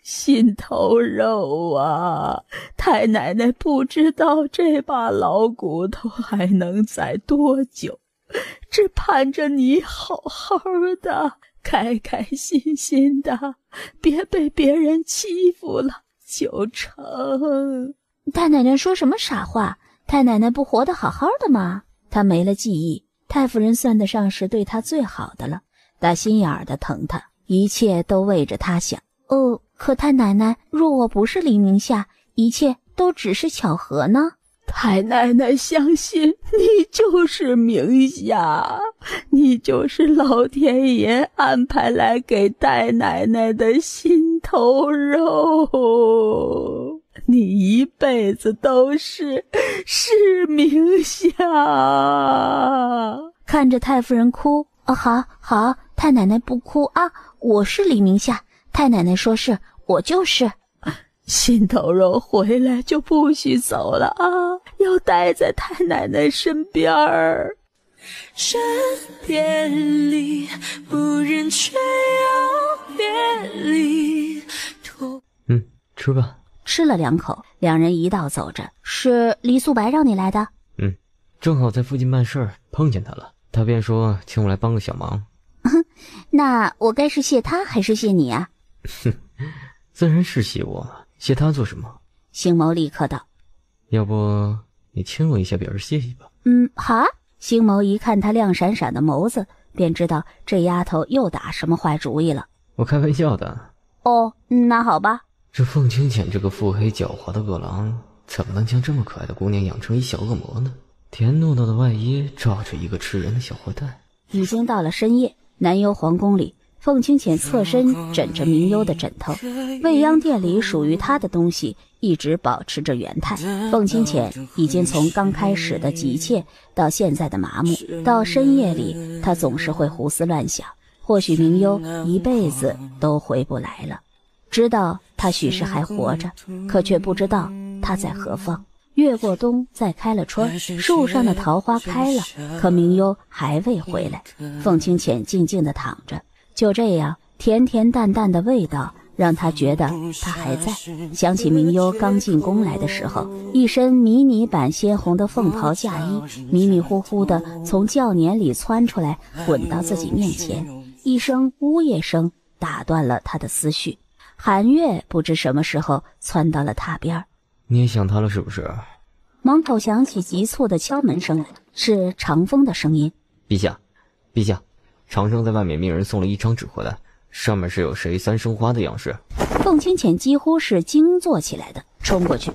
心头肉啊，太奶奶不知道这把老骨头还能载多久，只盼着你好好的，开开心心的，别被别人欺负了就成。太奶奶说什么傻话？太奶奶不活得好好的吗？她没了记忆，太夫人算得上是对她最好的了，打心眼儿的疼她，一切都为着她想。可太奶奶，若我不是黎明夏，一切都只是巧合呢？太奶奶相信你就是明夏，你就是老天爷安排来给太奶奶的心头肉，你一辈子都是明夏。看着太夫人哭，好，太奶奶不哭啊，我是黎明夏，太奶奶说是，我就是。心头肉回来就不许走了啊，要待在太奶奶身边儿。身别离，不忍却要别离。吃吧。吃了2口，两人一道走着。是黎素白让你来的？正好在附近办事儿，碰见他了，他便说请我来帮个小忙。那我该是谢他还是谢你啊？自然是谢我，谢他做什么？星谋立刻道：要不你亲我一下表示谢意吧。好啊。星谋一看他亮闪闪的眸子，便知道这丫头又打什么坏主意了。我开玩笑的。哦，那好吧。这凤清浅这个腹黑狡猾的恶狼，怎么能将这么可爱的姑娘养成一小恶魔呢？甜糯糯的外衣罩着一个吃人的小坏蛋。已经到了深夜，南幽皇宫里，凤清浅侧身枕着明幽的枕头，未央殿里属于他的东西一直保持着原态。凤清浅已经从刚开始的急切到现在的麻木，到深夜里他总是会胡思乱想，或许明幽一辈子都回不来了。知道他许是还活着，可却不知道他在何方。越过冬，再开了春，树上的桃花开了，可明幽还未回来。凤清浅静静地躺着，就这样甜甜淡淡的味道让他觉得他还在。想起明幽刚进宫来的时候，一身迷你版鲜红的凤袍嫁衣，迷迷糊糊的从轿辇里窜出来，滚到自己面前，一声呜咽声打断了他的思绪。韩月不知什么时候窜到了榻边。你也想他了是不是？门口响起急促的敲门声来，是长风的声音。陛下，长生在外面命人送了一张纸回来，上面是有谁3生花的样式。凤清浅几乎是惊坐起来的，冲过去，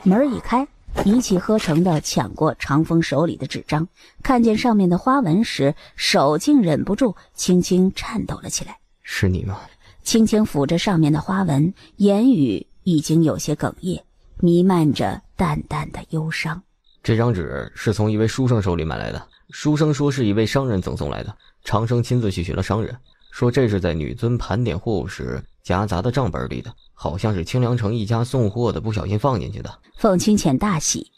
门一开，一气呵成地抢过长风手里的纸张，看见上面的花纹时，手竟忍不住轻轻颤抖了起来。是你吗？轻轻抚着上面的花纹，言语已经有些哽咽，弥漫着淡淡的忧伤。这张纸是从一位书生手里买来的，书生说是一位商人赠送来的，长生亲自去寻了商人，说这是在女尊盘点货物时夹杂的账本里的，好像是清凉城一家送货的不小心放进去的。凤清浅大喜。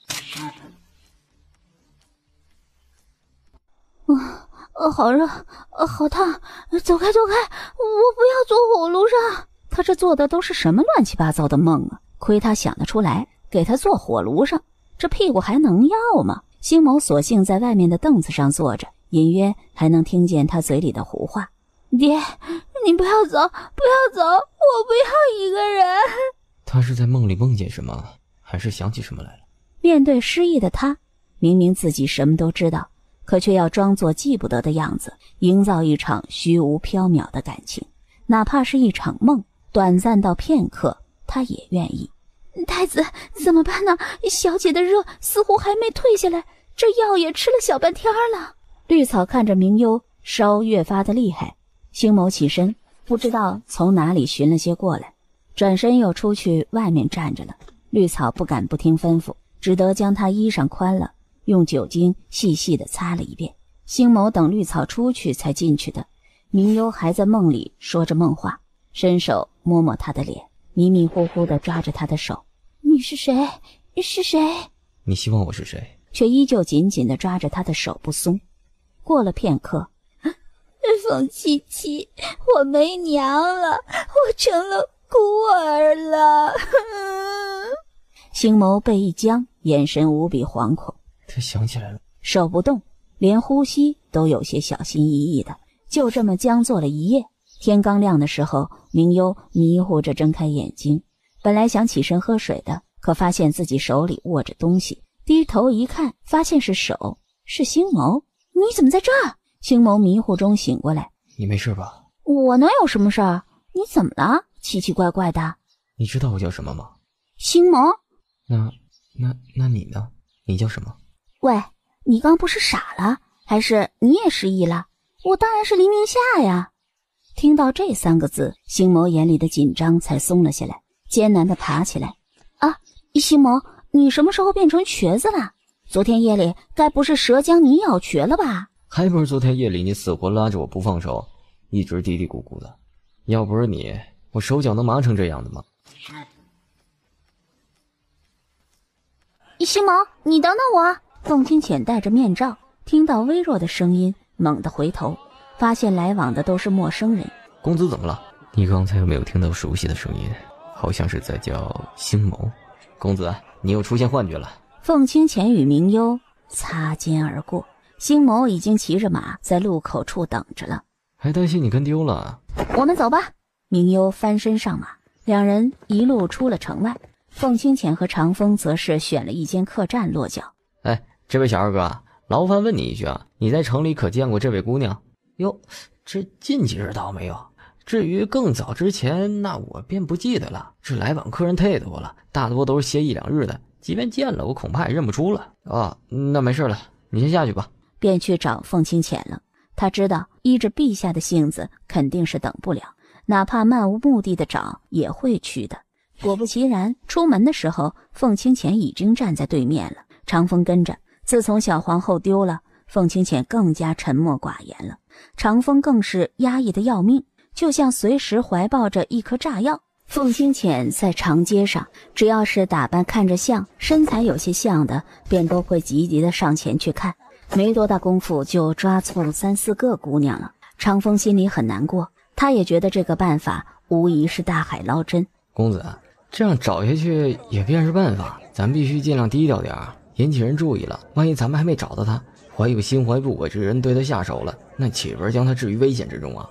好热，好烫，走开，我不要坐火炉上。他这做的都是什么乱七八糟的梦啊！亏他想得出来，给他坐火炉上，这屁股还能要吗？星谋索性在外面的凳子上坐着，隐约还能听见他嘴里的胡话。爹，你不要走，我不要一个人。他是在梦里梦见什么，还是想起什么来了？面对失忆的他，明明自己什么都知道，可却要装作记不得的样子，营造一场虚无缥缈的感情，哪怕是一场梦，短暂到片刻，他也愿意。太子，怎么办呢？小姐的热似乎还没退下来，这药也吃了小半天了。绿草看着明幽烧越发的厉害，星谋起身，不知道从哪里寻了些过来，转身又出去外面站着了。绿草不敢不听吩咐，只得将他衣裳宽了，用酒精细细地擦了一遍。星谋等绿草出去才进去的，明幽还在梦里说着梦话，伸手摸摸他的脸，迷迷糊糊地抓着他的手。你是谁？是谁？你希望我是谁？却依旧紧紧地抓着他的手不松。过了片刻，凤七七，我没娘了，我成了孤儿了。星谋背一僵，眼神无比惶恐。他想起来了，手不动，连呼吸都有些小心翼翼的，就这么僵坐了一夜。天刚亮的时候，明幽迷糊着睁开眼睛，本来想起身喝水的，可发现自己手里握着东西，低头一看，发现是手，是星谋。你怎么在这儿？星谋迷糊中醒过来。你没事吧？我哪有什么事儿？你怎么了？奇奇怪怪的。你知道我叫什么吗？星谋。那你呢？你叫什么？喂，你刚不是傻了，还是你也失忆了？我当然是黎明夏呀。听到这3个字，星谋眼里的紧张才松了下来，艰难地爬起来。啊，星谋，你什么时候变成瘸子了？昨天夜里该不是蛇将你咬瘸了吧？还不是昨天夜里你死活拉着我不放手，一直嘀嘀咕咕的。要不是你，我手脚能麻成这样的吗？星毛，你等等我！凤清浅戴着面罩，听到微弱的声音，猛地回头，发现来往的都是陌生人。公子怎么了？你刚才有没有听到熟悉的声音？好像是在叫星谋。公子，你又出现幻觉了。凤清浅与明幽擦肩而过，星谋已经骑着马在路口处等着了。还担心你跟丢了？我们走吧。明幽翻身上马，两人一路出了城外。凤清浅和长风则是选了一间客栈落脚。哎，这位小二哥，劳烦问你一句啊，你在城里可见过这位姑娘？哟，这近几日倒没有，至于更早之前，那我便不记得了。这来往客人太多了，大多都是歇1-2日的，即便见了，我恐怕也认不出了。哦，那没事了，你先下去吧。便去找凤清浅了。他知道依着陛下的性子，肯定是等不了，哪怕漫无目的的找也会去的。果不其然，出门的时候，凤清浅已经站在对面了。长风跟着，自从小皇后丢了，凤清浅更加沉默寡言了。长风更是压抑的要命，就像随时怀抱着一颗炸药。凤清浅在长街上，只要是打扮看着像，身材有些像的，便都会积极的上前去看。没多大功夫就抓错3-4个姑娘了。长风心里很难过，他也觉得这个办法无疑是大海捞针。公子，这样找下去也便是办法，咱必须尽量低调点儿，引起人注意了，万一咱们还没找到他，怀有心怀不轨之人对他下手了，那岂不是将他置于危险之中啊？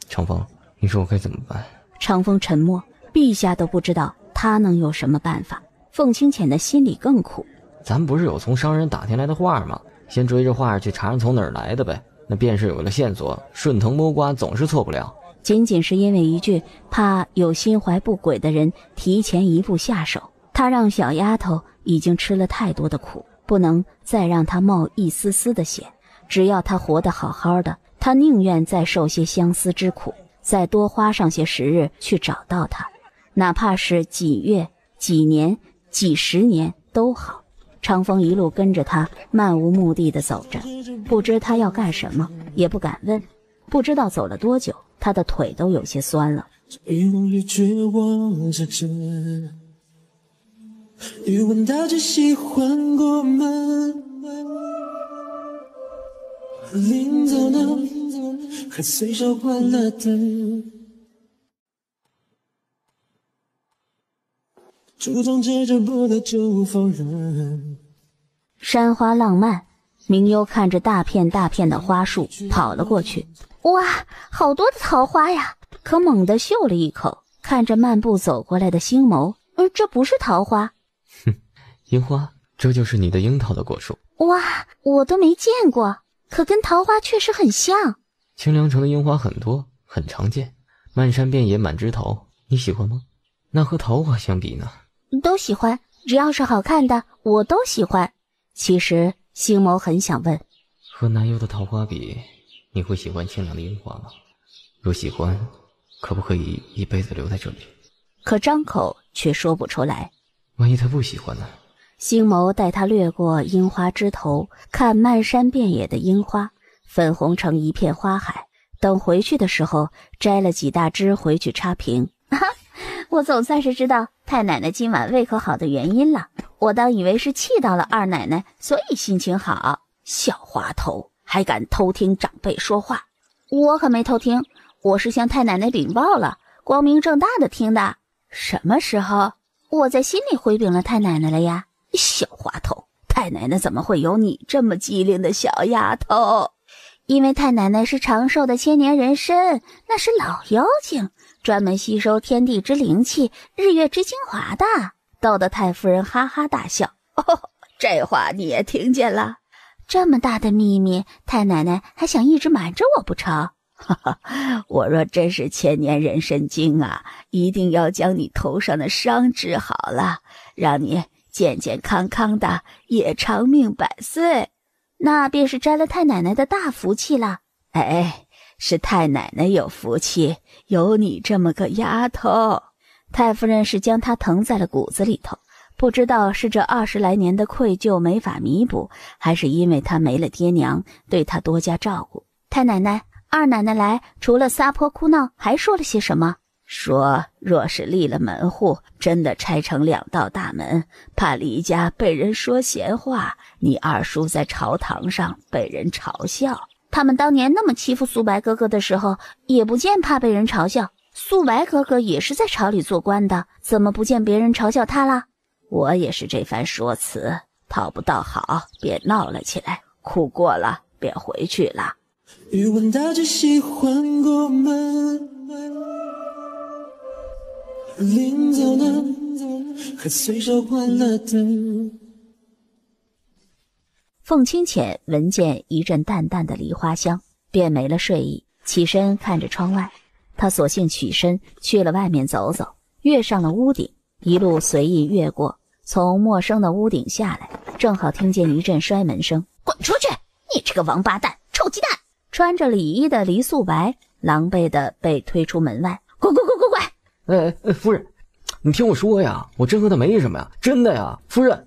长风，你说我该怎么办？长风沉默，陛下都不知道他能有什么办法。凤清浅的心里更苦。咱不是有从商人打听来的画吗？先追着画去查人从哪儿来的呗，那便是有了线索，顺藤摸瓜总是错不了。仅仅是因为一句怕有心怀不轨的人提前一步下手，他让小丫头已经吃了太多的苦，不能再让她冒一丝丝的险。只要她活得好好的，他宁愿再受些相思之苦，再多花上些时日去找到她，哪怕是几月、几年、几十年都好。长风一路跟着他，漫无目的地走着，不知他要干什么，也不敢问。不知道走了多久，他的腿都有些酸了。欲望与绝望之争，欲望大家喜欢过吗？临走呢，还随手关了灯。注重这就不得就放任。山花浪漫，明幽看着大片大片的花束跑了过去。哇，好多的桃花呀！可猛地嗅了一口，看着漫步走过来的星谋，这不是桃花。樱花，这就是你的樱桃的果树。哇，我都没见过，可跟桃花确实很像。清凉城的樱花很多，很常见，漫山遍野满枝头，你喜欢吗？那和桃花相比呢？都喜欢，只要是好看的我都喜欢。其实星谋很想问，和南幽的桃花比，你会喜欢清凉的樱花吗？若喜欢，可不可以一辈子留在这里？可张口却说不出来。万一他不喜欢呢？星谋带他掠过樱花枝头，看漫山遍野的樱花，粉红成一片花海。等回去的时候，摘了几大枝回去插瓶。我总算是知道太奶奶今晚胃口好的原因了。我当以为是气到了二奶奶，所以心情好。小滑头，还敢偷听长辈说话？我可没偷听，我是向太奶奶禀报了，光明正大的听的。什么时候？我在心里回禀了太奶奶了呀。小滑头，太奶奶怎么会有你这么机灵的小丫头？因为太奶奶是长寿的千年人参，那是老妖精，专门吸收天地之灵气、日月之精华的，逗得太夫人哈哈大笑。这话你也听见了？这么大的秘密，太奶奶还想一直瞒着我不成？我若真是千年人参精啊，一定要将你头上的伤治好了，让你健健康康的，也长命百岁。那便是沾了太奶奶的大福气了。是太奶奶有福气，有你这么个丫头。太夫人是将她疼在了骨子里头，不知道是这20来年的愧疚没法弥补，还是因为他没了爹娘，对他多加照顾。太奶奶、二奶奶来，除了撒泼哭闹，还说了些什么？说若是立了门户，真的拆成2道大门，怕离家被人说闲话，你二叔在朝堂上被人嘲笑。他们当年那么欺负苏白哥哥的时候，也不见怕被人嘲笑。苏白哥哥也是在朝里做官的，怎么不见别人嘲笑他了？我也是这番说辞，讨不到好，便闹了起来，哭过了便回去了。余温大只喜欢过门，临走呢，还随手关了灯。凤清浅闻见一阵淡淡的梨花香，便没了睡意，起身看着窗外。他索性起身去了外面走走，跃上了屋顶，一路随意越过，从陌生的屋顶下来，正好听见一阵摔门声。滚出去！你这个王八蛋，臭鸡蛋！穿着里衣的黎素白狼狈地被推出门外。滚！夫人，你听我说呀，我真和他没什么呀，真的呀，夫人。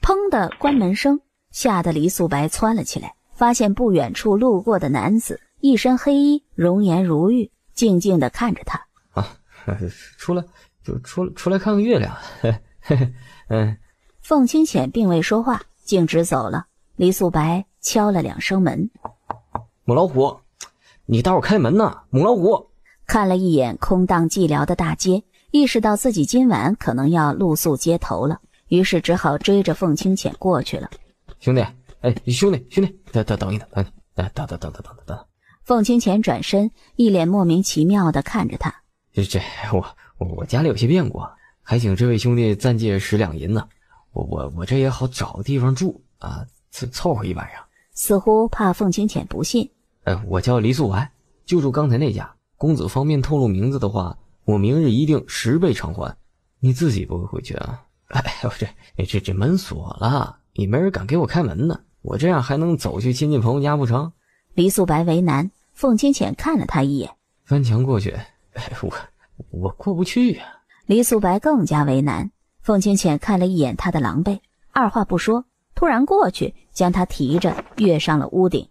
砰的关门声，吓得黎素白窜了起来，发现不远处路过的男子一身黑衣，容颜如玉，静静地看着他。出来看看月亮。凤清浅并未说话，径直走了。黎素白敲了2声门。母老虎，你待会儿开门呐！母老虎看了一眼空荡寂寥的大街，意识到自己今晚可能要露宿街头了，于是只好追着凤清浅过去了。兄弟，兄弟，等一等。凤清浅转身，一脸莫名其妙地看着他。我家里有些变故，还请这位兄弟暂借10两银呢。我这也好找个地方住啊，凑合一晚上。似乎怕凤清浅不信。我叫黎素白，就住刚才那家。公子方便透露名字的话，我明日一定10倍偿还。你自己不会回去啊？这门锁了，也没人敢给我开门呢。我这样还能走去亲戚朋友家不成？黎素白为难。凤清浅看了他一眼，翻墙过去，我过不去啊。黎素白更加为难。凤清浅看了一眼他的狼狈，二话不说，突然过去将他提着跃上了屋顶。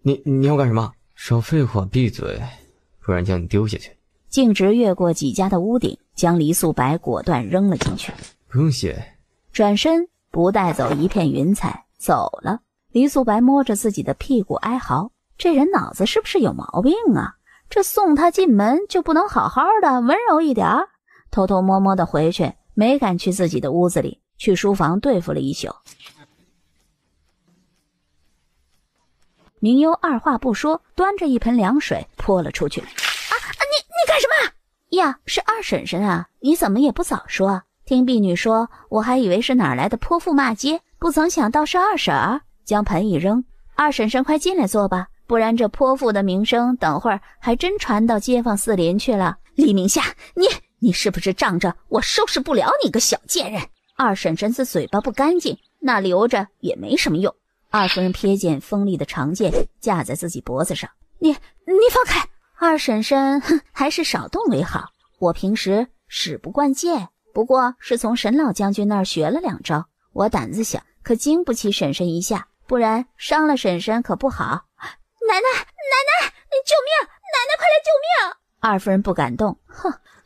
你要干什么？少废话，闭嘴，不然将你丢下去。径直越过几家的屋顶，将黎素白果断扔了进去。不用谢。转身不带走一片云彩走了。黎素白摸着自己的屁股哀嚎，这人脑子是不是有毛病啊？这送他进门就不能好好的温柔一点？偷偷摸摸的回去，没敢去自己的屋子里，去书房对付了一宿。明幽二话不说，端着一盆凉水泼了出去。你干什么呀？是二婶婶啊，你怎么也不早说？听婢女说，我还以为是哪儿来的泼妇骂街，不曾想到是二婶儿。将盆一扔，二婶婶快进来坐吧，不然这泼妇的名声等会儿还真传到街坊四邻去了。李明夏，你是不是仗着我收拾不了你个小贱人？二婶婶是嘴巴不干净，那留着也没什么用。二夫人瞥见锋利的长剑架在自己脖子上，你放开！二婶婶，还是少动为好。我平时使不惯剑，不过是从沈老将军那儿学了2招。我胆子小，可经不起婶婶一下，不然伤了婶婶可不好。奶奶，救命！奶奶快来救命！二夫人不敢动，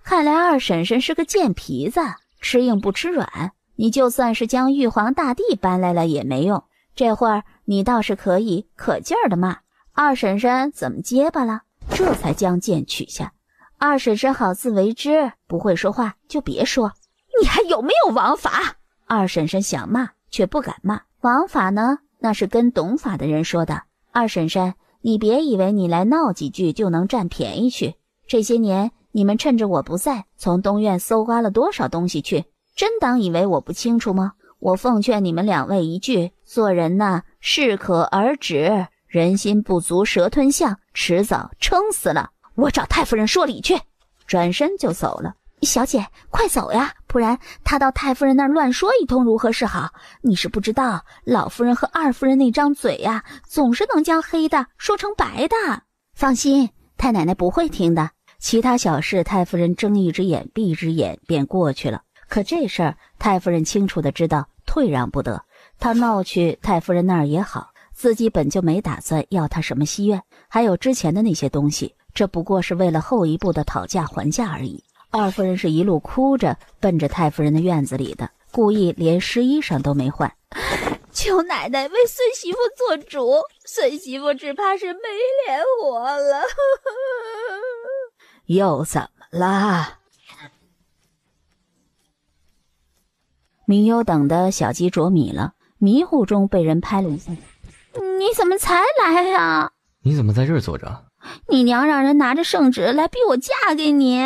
看来二婶婶是个贱皮子，吃硬不吃软。你就算是将玉皇大帝搬来了也没用。这会儿你倒是可以可劲儿的骂二婶婶怎么结巴了，这才将剑取下。二婶婶好自为之，不会说话就别说。你还有没有王法？二婶婶想骂却不敢骂。王法呢，那是跟懂法的人说的。二婶婶，你别以为你来闹几句就能占便宜去。这些年你们趁着我不在，从东院搜刮了多少东西去，真当以为我不清楚吗？我奉劝你们2位一句，做人呐，适可而止，人心不足蛇吞象，迟早撑死了。我找太夫人说理去。转身就走了。小姐快走呀，不然他到太夫人那儿乱说一通如何是好？你是不知道，老夫人和二夫人那张嘴呀，总是能将黑的说成白的。放心，太奶奶不会听的。其他小事太夫人睁一只眼闭一只眼便过去了。可这事儿太夫人清楚地知道，退让不得。她闹去太夫人那儿也好，自己本就没打算要她什么西院，还有之前的那些东西，这不过是为了后一步的讨价还价而已。二夫人是一路哭着奔着太夫人的院子里的，故意连湿衣裳都没换。求奶奶为孙媳妇做主，孙媳妇只怕是没脸活了。又怎么了？明优等的小鸡啄米了，迷糊中被人拍了一下。你怎么才来呀？你怎么在这儿坐着？你娘让人拿着圣旨来逼我嫁给你。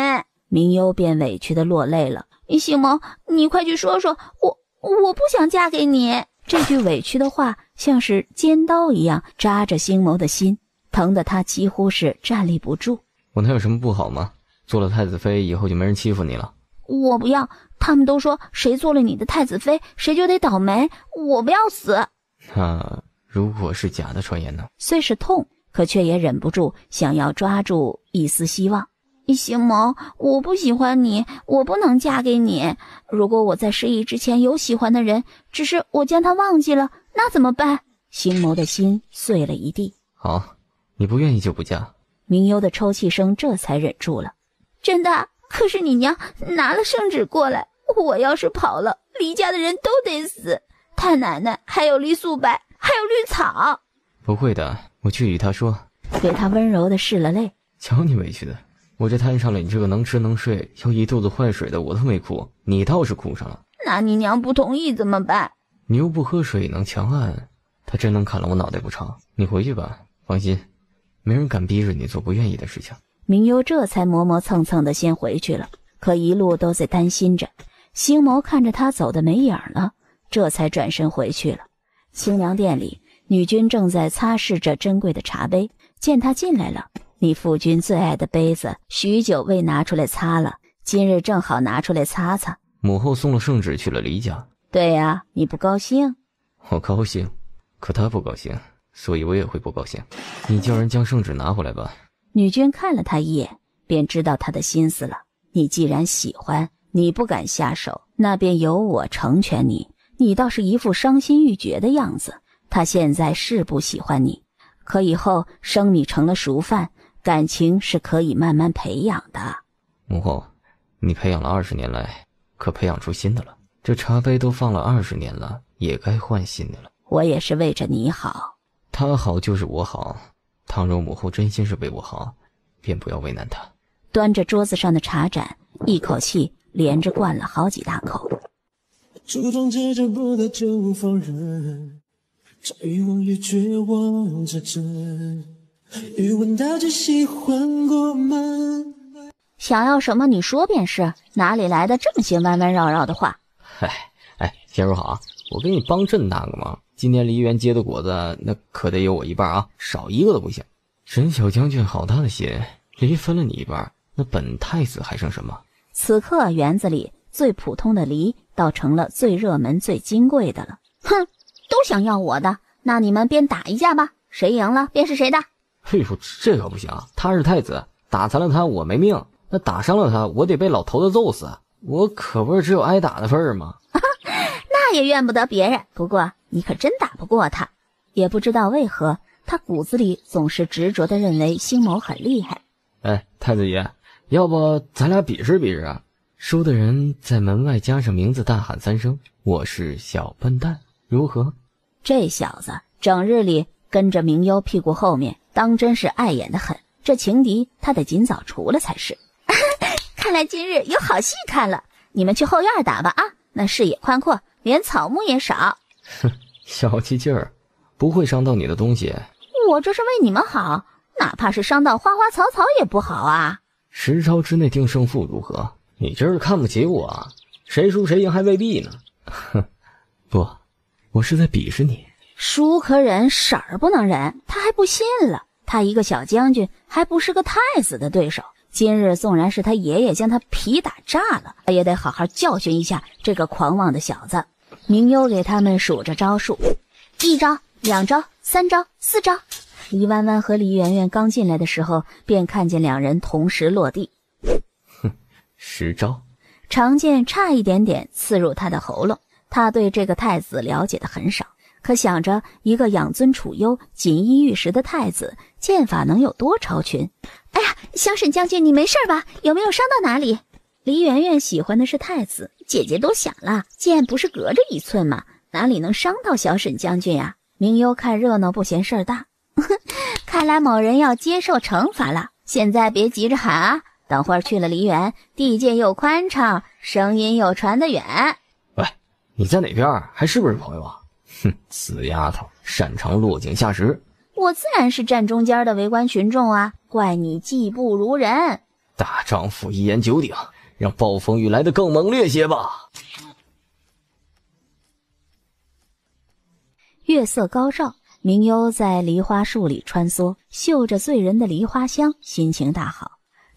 明优便委屈的落泪了。星谋，你快去说说，我不想嫁给你。这句委屈的话像是尖刀一样扎着星谋的心，疼得他几乎是站立不住。我能有什么不好吗？做了太子妃以后就没人欺负你了。我不要，他们都说谁做了你的太子妃谁就得倒霉，我不要死。那如果是假的传言呢？虽是痛，可却也忍不住想要抓住一丝希望。星谋，我不喜欢你，我不能嫁给你。如果我在失忆之前有喜欢的人，只是我将他忘记了，那怎么办？星谋的心碎了一地。好，你不愿意就不嫁。明优的抽泣声这才忍住了。真的？可是你娘拿了圣旨过来，我要是跑了，离家的人都得死。太奶奶，还有黎素白，还有绿草。不会的，我去与他说。给他温柔的拭了泪。瞧你委屈的，我这摊上了你这个能吃能睡又一肚子坏水的，我都没哭，你倒是哭上了。那你娘不同意怎么办？你又不喝水能强按，他真能砍了我脑袋不成？你回去吧，放心，没人敢逼着你做不愿意的事情。明优这才磨磨蹭蹭的先回去了，可一路都在担心着。星谋看着他走的没影了，这才转身回去了。清凉殿里，女君正在擦拭着珍贵的茶杯，见他进来了，你父君最爱的杯子许久未拿出来擦了，今日正好拿出来擦擦。母后送了圣旨去了黎家。对呀，你不高兴？我高兴，可他不高兴，所以我也会不高兴。你叫人将圣旨拿回来吧。女君看了他一眼，便知道他的心思了。你既然喜欢，你不敢下手，那便由我成全你。你倒是一副伤心欲绝的样子。他现在是不喜欢你，可以后生米成了熟饭，感情是可以慢慢培养的。母后，你培养了20年来，可培养出新的了。这茶杯都放了20年了，也该换新的了。我也是为着你好。他好就是我好，倘若母后真心是为我好，便不要为难他。端着桌子上的茶盏，一口气连着灌了好几大口。初中只见不得就放任，在欲望与绝望之争，欲问大家喜欢过吗？想要什么你说便是，哪里来的这么些弯弯绕绕的话？先说好啊，我给你帮朕大个忙，今年梨园结的果子那可得有我一半啊，少一个都不行。沈小将军好大的心，梨分了你一半，那本太子还剩什么？此刻园子里最普通的梨倒成了最热门最金贵的了。哼，都想要我的，那你们便打一架吧，谁赢了便是谁的。哎呦，这可不行啊，他是太子，打残了他我没命，那打伤了他我得被老头子揍死，我可不是只有挨打的份儿吗？那也怨不得别人，不过你可真打不过他。也不知道为何，他骨子里总是执着地认为星谋很厉害。太子爷，要不咱俩比试比试啊？输的人在门外加上名字大喊3声，我是小笨蛋，如何？这小子整日里跟着明优屁股后面，当真是碍眼的很。这情敌他得尽早除了才是。看来今日有好戏看了，你们去后院打吧啊，那视野宽阔，连草木也少。哼，小气劲儿，不会伤到你的东西。我这是为你们好，哪怕是伤到花花草草也不好啊。10招之内定胜负如何？你这是看不起我啊？谁输谁赢还未必呢。哼，不，我是在鄙视你。输可忍，婶儿不能忍，他还不信了。他一个小将军，还不是个太子的对手。今日纵然是他爷爷将他皮打炸了，他也得好好教训一下这个狂妄的小子。明优给他们数着招数：1招、2招、3招、4招。李弯弯和李媛媛刚进来的时候，便看见两人同时落地。哼，10招。长剑差一点点刺入他的喉咙。他对这个太子了解的很少，可想着一个养尊处优、锦衣玉食的太子，剑法能有多超群？哎呀，小沈将军，你没事吧？有没有伤到哪里？黎媛媛喜欢的是太子，姐姐都想了，剑不是隔着1寸吗？哪里能伤到小沈将军呀？明幽看热闹不嫌事儿大，看来某人要接受惩罚了。现在别急着喊啊，等会儿去了梨园，地界又宽敞，声音又传得远。喂，你在哪边？还是不是朋友啊？哼，死丫头，擅长落井下石。我自然是站中间的围观群众啊，怪你技不如人。大丈夫一言九鼎，让暴风雨来得更猛烈些吧。月色高照，明幽在梨花树里穿梭，嗅着醉人的梨花香，心情大好。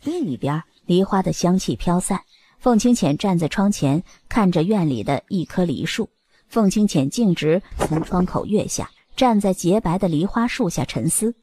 另一边，梨花的香气飘散。凤清浅站在窗前，看着院里的一棵梨树。凤清浅径直从窗口跃下，站在洁白的梨花树下沉思。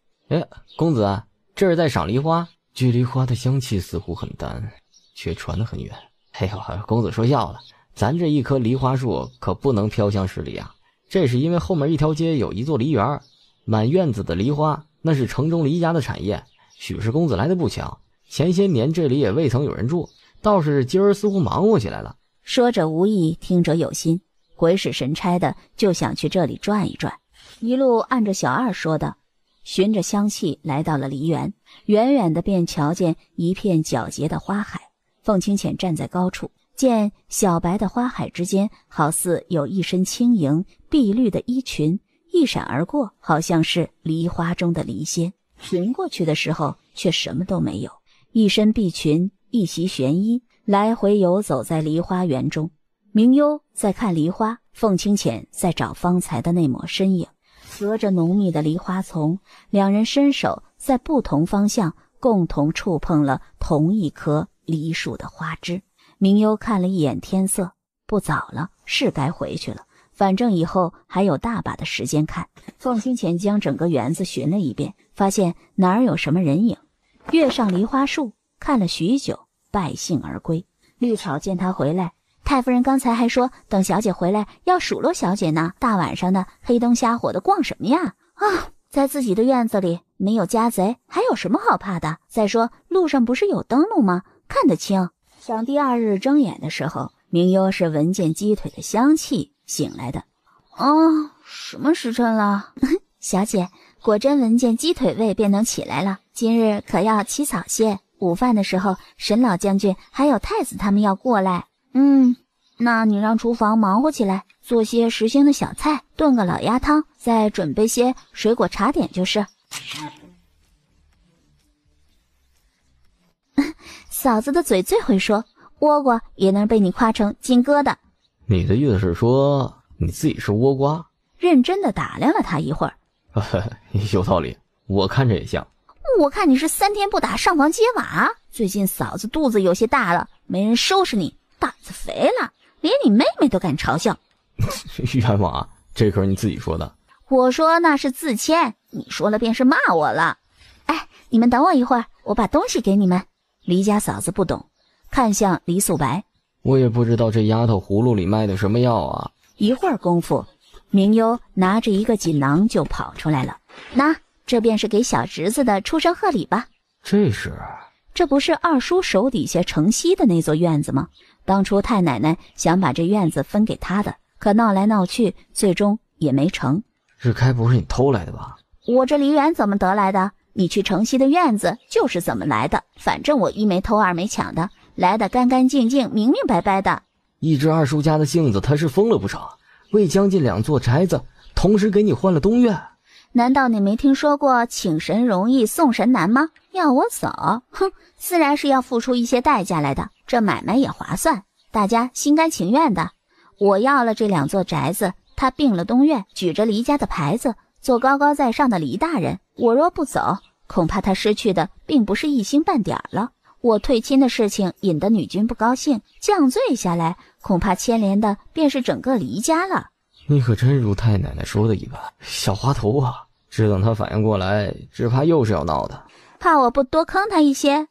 公子，这是在赏梨花？距梨花的香气似乎很淡，却传得很远。哎呦，公子说笑了，咱这一棵梨花树可不能飘香十里啊。这是因为后面一条街有一座梨园，满院子的梨花，那是城中梨家的产业。许是公子来的不巧，前些年这里也未曾有人住，倒是今儿似乎忙活起来了。说者无意，听者有心，鬼使神差的就想去这里转一转。一路按着小二说的，循着香气来到了梨园，远远的便瞧见一片皎洁的花海。凤清浅站在高处，见小白的花海之间好似有一身轻盈碧绿的衣裙一闪而过，好像是梨花中的梨仙。寻过去的时候却什么都没有，一身碧裙，一袭玄衣，来回游走在梨花园中。明幽在看梨花，凤清浅在找方才的那抹身影。隔着浓密的梨花丛，两人伸手在不同方向共同触碰了同一棵梨树的花枝。明幽看了一眼天色，不早了，是该回去了，反正以后还有大把的时间看。凤清浅将整个园子寻了一遍，发现哪儿有什么人影，跃上梨花树，看了许久，败兴而归。绿草见他回来，太夫人刚才还说等小姐回来要数落小姐呢，大晚上的黑灯瞎火的逛什么呀？在自己的院子里没有家贼，还有什么好怕的？再说路上不是有灯笼吗？看得清。想第二日睁眼的时候，明幽是闻见鸡腿的香气醒来的。什么时辰了？小姐果真闻见鸡腿味便能起来了，今日可要起早些，午饭的时候沈老将军还有太子他们要过来。那你让厨房忙活起来，做些时兴的小菜，炖个老鸭汤，再准备些水果茶点就是。嫂子的嘴最会说，倭瓜也能被你夸成金疙瘩。你的意思是说你自己是倭瓜？认真的打量了他一会儿。有道理，我看着也像。我看你是3天不打上房揭瓦，最近嫂子肚子有些大了，没人收拾你，胆子肥了，连你妹妹都敢嘲笑。冤枉啊，这可是你自己说的。我说那是自谦，你说了便是骂我了。你们等我一会儿，我把东西给你们。黎家嫂子不懂，看向黎素白。我也不知道这丫头葫芦里卖的什么药啊。一会儿功夫，明幽拿着一个锦囊就跑出来了。这便是给小侄子的出生贺礼吧。这不是二叔手底下城西的那座院子吗？当初太奶奶想把这院子分给他的，可闹来闹去，最终也没成。这该不是你偷来的吧？我这梨园怎么得来的？你去城西的院子就是怎么来的，反正我一没偷二没抢的，来得干干净净明明白白的。一只二叔家的性子他是疯了不成？为将近2座宅子同时给你换了东院。难道你没听说过请神容易送神难吗？要我走，自然是要付出一些代价来的，这买卖也划算，大家心甘情愿的。我要了这2座宅子，他并了东院，举着黎家的牌子，做高高在上的黎大人。我若不走，恐怕他失去的并不是一星半点了。我退亲的事情引得女君不高兴，降罪下来，恐怕牵连的便是整个黎家了。你可真如太奶奶说的一般，小滑头啊！只等他反应过来，只怕又是要闹的。怕我不多坑他一些？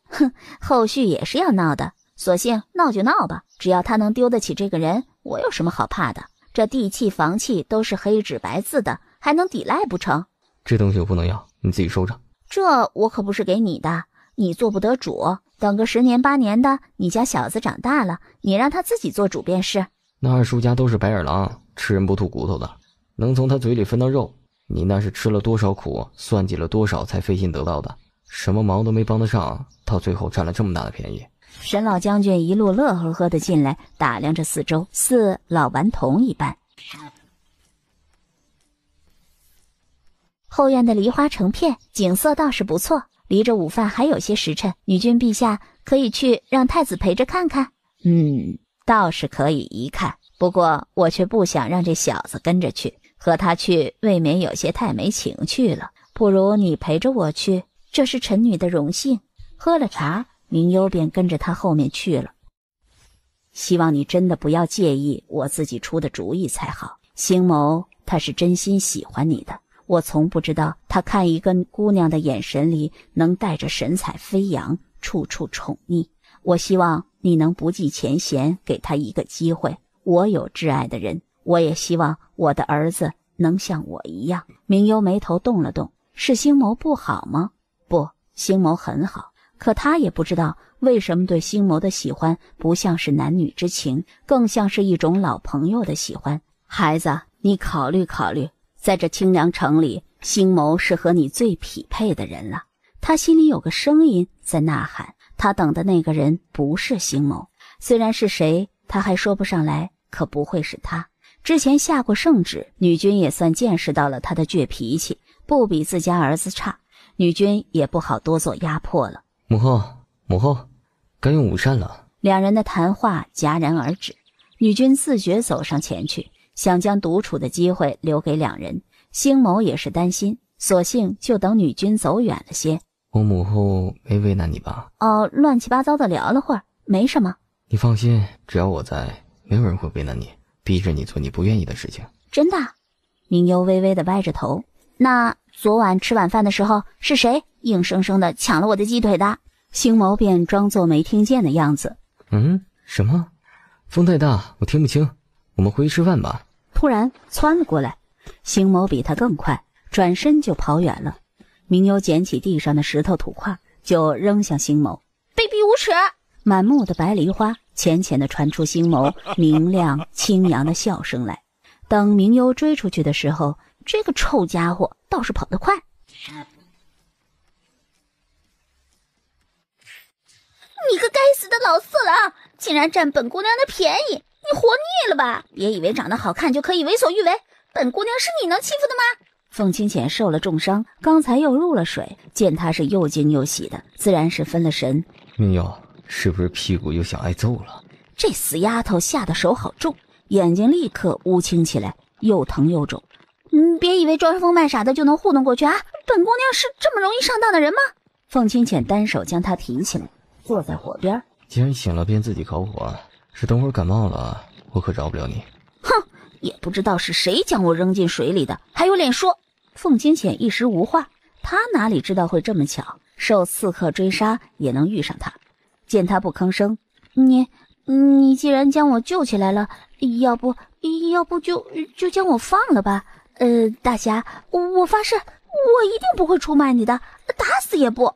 后续也是要闹的，索性闹就闹吧。只要他能丢得起这个人，我有什么好怕的？这地契房契都是黑纸白字的，还能抵赖不成？这东西我不能要，你自己收着。这我可不是给你的，你做不得主，等个10年8年的，你家小子长大了，你让他自己做主便是。那二叔家都是白眼狼，吃人不吐骨头的，能从他嘴里分到肉，你那是吃了多少苦，算计了多少才费心得到的，什么忙都没帮得上，到最后占了这么大的便宜。沈老将军一路乐呵呵地进来，打量着四周，似老顽童一般。后院的梨花成片，景色倒是不错，离着午饭还有些时辰，女君陛下可以去让太子陪着看看。倒是可以一看，不过我却不想让这小子跟着去，和他去未免有些太没情趣了，不如你陪着我去，这是臣女的荣幸。喝了茶，明幽便跟着他后面去了。希望你真的不要介意我自己出的主意才好。星谋他是真心喜欢你的，我从不知道他看一个姑娘的眼神里能带着神采飞扬，处处宠溺。我希望你能不计前嫌，给他一个机会。我有挚爱的人，我也希望我的儿子能像我一样。明幽眉头动了动，是星谋不好吗？不，星谋很好，可他也不知道为什么对星谋的喜欢不像是男女之情，更像是一种老朋友的喜欢。孩子，你考虑考虑，在这清凉城里，星谋是和你最匹配的人了。他心里有个声音在呐喊，他等的那个人不是星谋，虽然是谁他还说不上来，可不会是他。之前下过圣旨，女君也算见识到了他的倔脾气，不比自家儿子差，女君也不好多做压迫了。母后，该用午膳了。两人的谈话戛然而止，女君自觉走上前去，想将独处的机会留给两人。星谋也是担心，索性就等女君走远了些。我母后没为难你吧？乱七八糟的聊了会儿，没什么。你放心，只要我在，没有人会为难你，逼着你做你不愿意的事情。真的？明幽微微的歪着头。那昨晚吃晚饭的时候，是谁硬生生的抢了我的鸡腿的？星谋便装作没听见的样子。什么？风太大，我听不清。我们回去吃饭吧。突然窜了过来，星谋比他更快，转身就跑远了。明幽捡起地上的石头土块，就扔向星谋。卑鄙无耻！满目的白梨花浅浅地传出星谋明亮清扬的笑声来。等明幽追出去的时候，这个臭家伙倒是跑得快。你个该死的老色狼，竟然占本姑娘的便宜，你活腻了吧？别以为长得好看就可以为所欲为，本姑娘是你能欺负的吗？凤清浅受了重伤，刚才又入了水，见他是又惊又喜的，自然是分了神。明幽，是不是屁股又想挨揍了？这死丫头下的手好重，眼睛立刻乌青起来，又疼又肿。别以为装疯卖傻的就能糊弄过去啊！本姑娘是这么容易上当的人吗？凤清浅单手将她提起来，坐在火边。既然醒了便自己烤火，是等会儿感冒了，我可饶不了你。哼，也不知道是谁将我扔进水里的，还有脸说。凤清浅一时无话，他哪里知道会这么巧，受刺客追杀也能遇上他。见他不吭声，你既然将我救起来了，要不就将我放了吧。大侠，我发誓，我一定不会出卖你的，打死也不。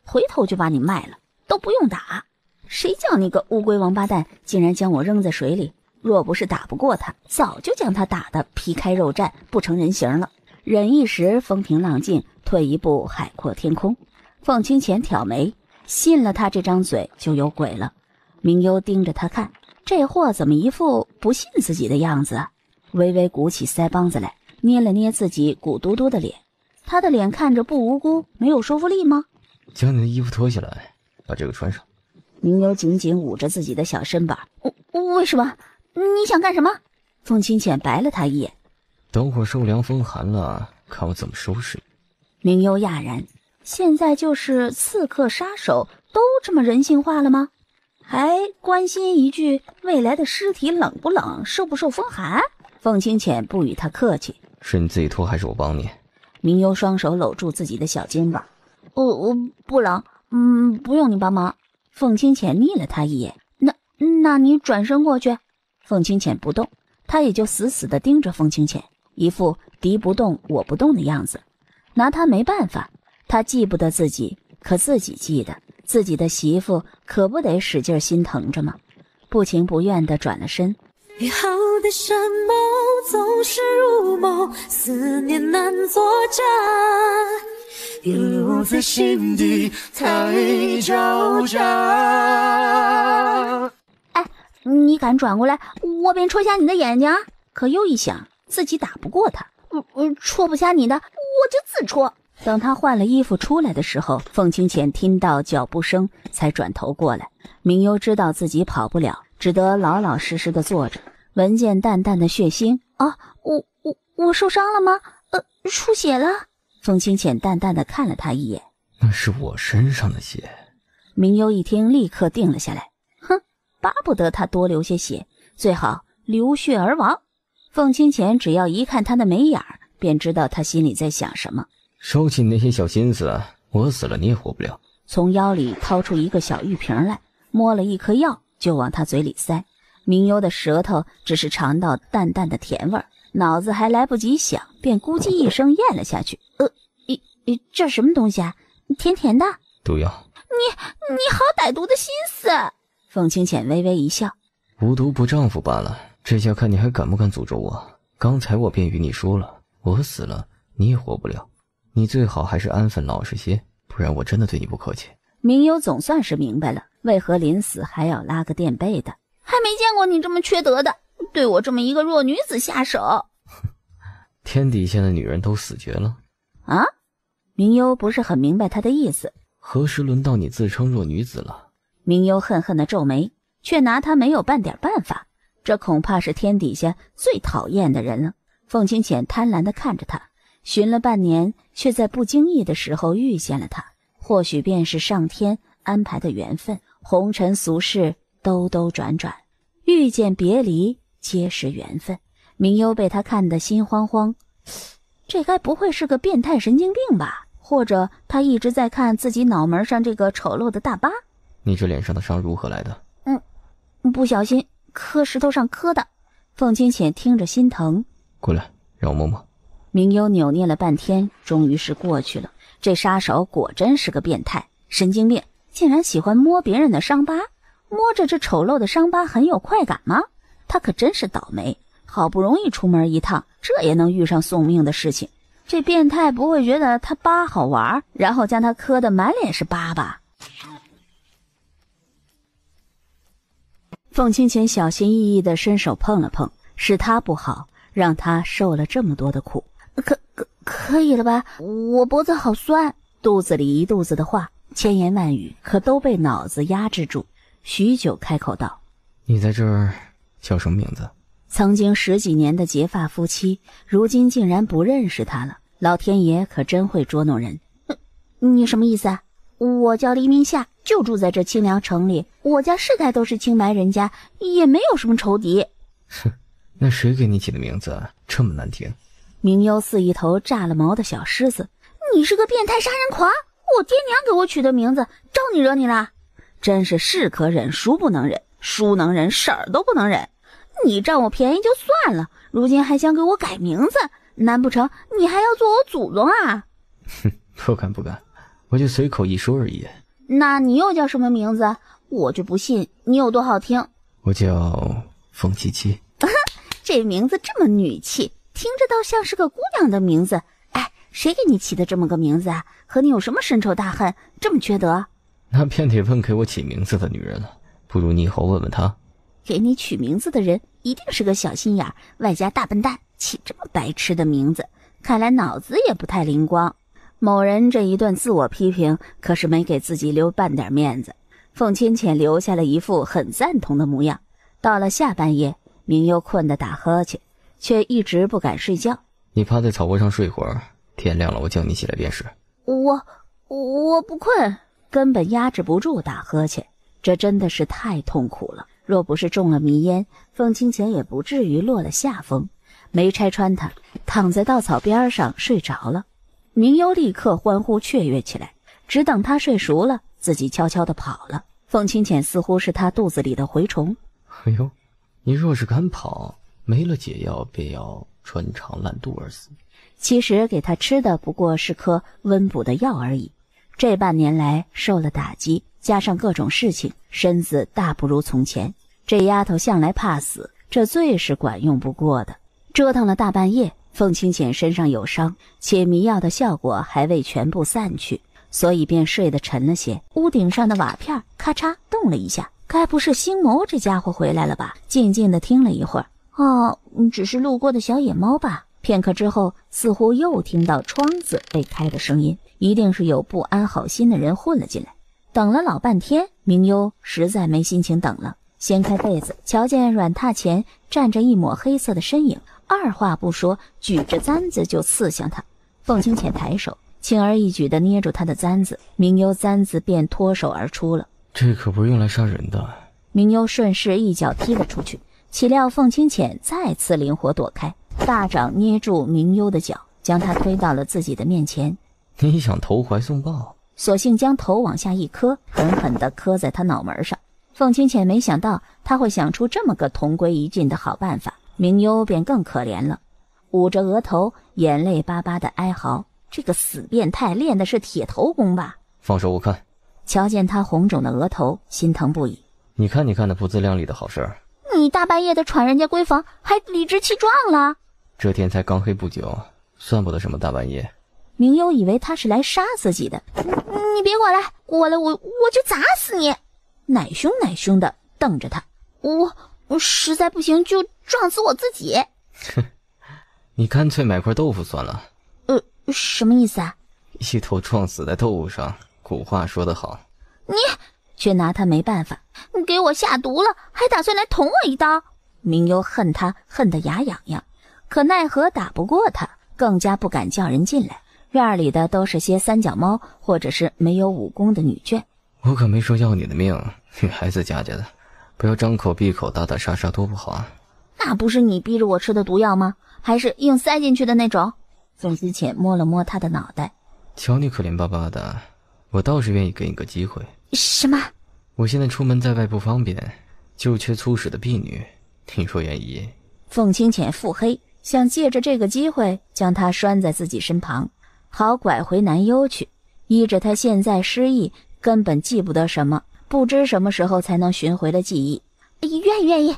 回头就把你卖了，都不用打。谁叫你个乌龟王八蛋，竟然将我扔在水里？若不是打不过他，早就将他打得皮开肉绽，不成人形了。忍一时风平浪静，退一步海阔天空。凤清浅挑眉，信了他这张嘴就有鬼了。明幽盯着他看，这货怎么一副不信自己的样子啊？微微鼓起腮帮子来，捏了捏自己鼓嘟嘟的脸。他的脸看着不无辜，没有说服力吗？将你的衣服脱下来，把这个穿上。明幽紧紧捂着自己的小身板。为什么？你想干什么？凤清浅白了他一眼。等会儿受凉风寒了，看我怎么收拾你。明幽讶然，现在就是刺客杀手都这么人性化了吗？还关心一句未来的尸体冷不冷，受不受风寒？凤清浅不与他客气。是你自己脱还是我帮你？明幽双手搂住自己的小肩膀。我不冷，不用你帮忙。凤清浅睨了他一眼。那你转身过去。凤清浅不动，他也就死死地盯着凤清浅，一副敌不动我不动的样子。拿他没办法，他记不得自己，可自己记得，自己的媳妇可不得使劲心疼着吗？不情不愿地转了身。美好的山盟总是如梦，思念难作假，一路在心底太招架。哎，你敢转过来，我便戳瞎你的眼睛。可又一想，自己打不过他，戳不瞎你的，我就自戳。等他换了衣服出来的时候，凤清浅听到脚步声才转头过来。明幽知道自己跑不了，只得老老实实的坐着，闻见淡淡的血腥。啊，我受伤了吗？出血了。凤清浅淡淡的看了他一眼。那是我身上的血。明幽一听，立刻定了下来。哼，巴不得他多流些血，最好流血而亡。凤清浅只要一看他的眉眼儿，便知道他心里在想什么。收起你那些小心思，我死了你也活不了。从腰里掏出一个小玉瓶来，摸了一颗药就往他嘴里塞。明幽的舌头只是尝到淡淡的甜味儿，脑子还来不及想，便咕叽一声咽了下去。这什么东西啊？甜甜的。毒药。你好歹毒的心思。凤清浅微微一笑。无毒不丈夫罢了，这下看你还敢不敢诅咒我。刚才我便与你说了，我死了你也活不了，你最好还是安分老实些，不然我真的对你不客气。明幽总算是明白了，为何临死还要拉个垫背的。还没见过你这么缺德的，对我这么一个弱女子下手。天底下的女人都死绝了啊？明幽不是很明白他的意思。何时轮到你自称弱女子了？明幽恨恨地皱眉，却拿他没有半点办法。这恐怕是天底下最讨厌的人了。凤清浅贪婪地看着他，寻了半年，却在不经意的时候遇见了他。或许便是上天安排的缘分，红尘俗世兜兜转转，遇见别离皆是缘分。明幽被他看得心慌慌，这该不会是个变态神经病吧？或者他一直在看自己脑门上这个丑陋的大疤？你这脸上的伤如何来的？不小心磕石头上磕的。凤清浅听着心疼。过来，让我摸摸。明幽扭捏了半天，终于是过去了。这杀手果真是个变态神经病，竟然喜欢摸别人的伤疤。摸着这丑陋的伤疤很有快感吗？他可真是倒霉，好不容易出门一趟，这也能遇上送命的事情。这变态不会觉得他疤好玩，然后将他磕得满脸是疤吧？凤清浅小心翼翼地伸手碰了碰，是他不好，让他受了这么多的苦。可以了吧？我脖子好酸。肚子里一肚子的话，千言万语，可都被脑子压制住。许久开口道：你在这儿叫什么名字？曾经10几年的结发夫妻，如今竟然不认识他了。老天爷可真会捉弄人。你什么意思啊？我叫黎明夏，就住在这清凉城里，我家世代都是清白人家，也没有什么仇敌。哼，那谁给你起的名字这么难听？明幽似一头炸了毛的小狮子。你是个变态杀人狂，我爹娘给我取的名字，招你惹你了？真是是可忍孰不能忍，孰能忍婶儿都不能忍。你占我便宜就算了，如今还想给我改名字，难不成你还要做我祖宗啊？哼，不敢不敢，我就随口一说而已。那你又叫什么名字？我就不信你有多好听。我叫凤七七。这名字这么女气，听着倒像是个姑娘的名字。哎，谁给你起的这么个名字啊？和你有什么深仇大恨，这么缺德？那便得问给我起名字的女人了，不如你以后问问她。给你取名字的人一定是个小心眼外加大笨蛋，起这么白痴的名字，看来脑子也不太灵光。某人这一顿自我批评，可是没给自己留半点面子。凤清浅留下了一副很赞同的模样。到了下半夜，明幽困得打呵欠，却一直不敢睡觉。你趴在草窝上睡会儿，天亮了我叫你起来便是。我不困，根本压制不住打呵欠，这真的是太痛苦了。若不是中了迷烟，凤清浅也不至于落了下风。没拆穿他，躺在稻草边上睡着了。明幽立刻欢呼雀跃起来，只等他睡熟了，自己悄悄地跑了。凤清浅似乎是他肚子里的蛔虫，哎呦，你若是敢跑，没了解药便要穿肠烂肚而死。其实给他吃的不过是颗温补的药而已。这半年来受了打击，加上各种事情，身子大不如从前。这丫头向来怕死，这最是管用不过的。折腾了大半夜，凤清浅身上有伤，且迷药的效果还未全部散去，所以便睡得沉了些。屋顶上的瓦片咔嚓动了一下，该不是星谋这家伙回来了吧？静静地听了一会儿，只是路过的小野猫吧。片刻之后，似乎又听到窗子被开的声音，一定是有不安好心的人混了进来。等了老半天，明幽实在没心情等了，掀开被子，瞧见软榻前站着一抹黑色的身影，二话不说，举着簪子就刺向他。凤清浅抬手，轻而易举地捏住他的簪子，明幽簪子便脱手而出了。这可不是用来杀人的。明幽顺势一脚踢了出去，岂料凤清浅再次灵活躲开，大掌捏住明幽的脚，将他推到了自己的面前。你想投怀送抱？索性将头往下一磕，狠狠地磕在他脑门上。凤清浅没想到他会想出这么个同归于尽的好办法，明幽便更可怜了，捂着额头，眼泪巴巴的哀嚎。这个死变态练的是铁头功吧？放手我看。瞧见他红肿的额头，心疼不已。你看那不自量力的好事儿。你大半夜的闯人家闺房，还理直气壮了？这天才刚黑不久，算不得什么大半夜。明幽以为他是来杀自己的。你别过来，我就砸死你！奶凶奶凶的瞪着他。我实在不行就撞死我自己。哼，你干脆买块豆腐算了。什么意思啊？一头撞死在豆腐上，古话说得好。你却拿他没办法。你给我下毒了，还打算来捅我一刀？明幽恨他恨得牙痒痒，可奈何打不过他，更加不敢叫人进来。院里的都是些三脚猫或者是没有武功的女眷。我可没说要你的命，女孩子家的，不要张口闭口打打杀杀多不好啊。那不是你逼着我吃的毒药吗？还是硬塞进去的那种？凤之浅摸了摸他的脑袋。瞧你可怜巴巴的，我倒是愿意给你个机会。什么？我现在出门在外不方便，就缺粗使的婢女，听说愿意？凤清浅腹黑，想借着这个机会将他拴在自己身旁，好拐回南幽去。依着他现在失忆，根本记不得什么，不知什么时候才能寻回了记忆。愿意。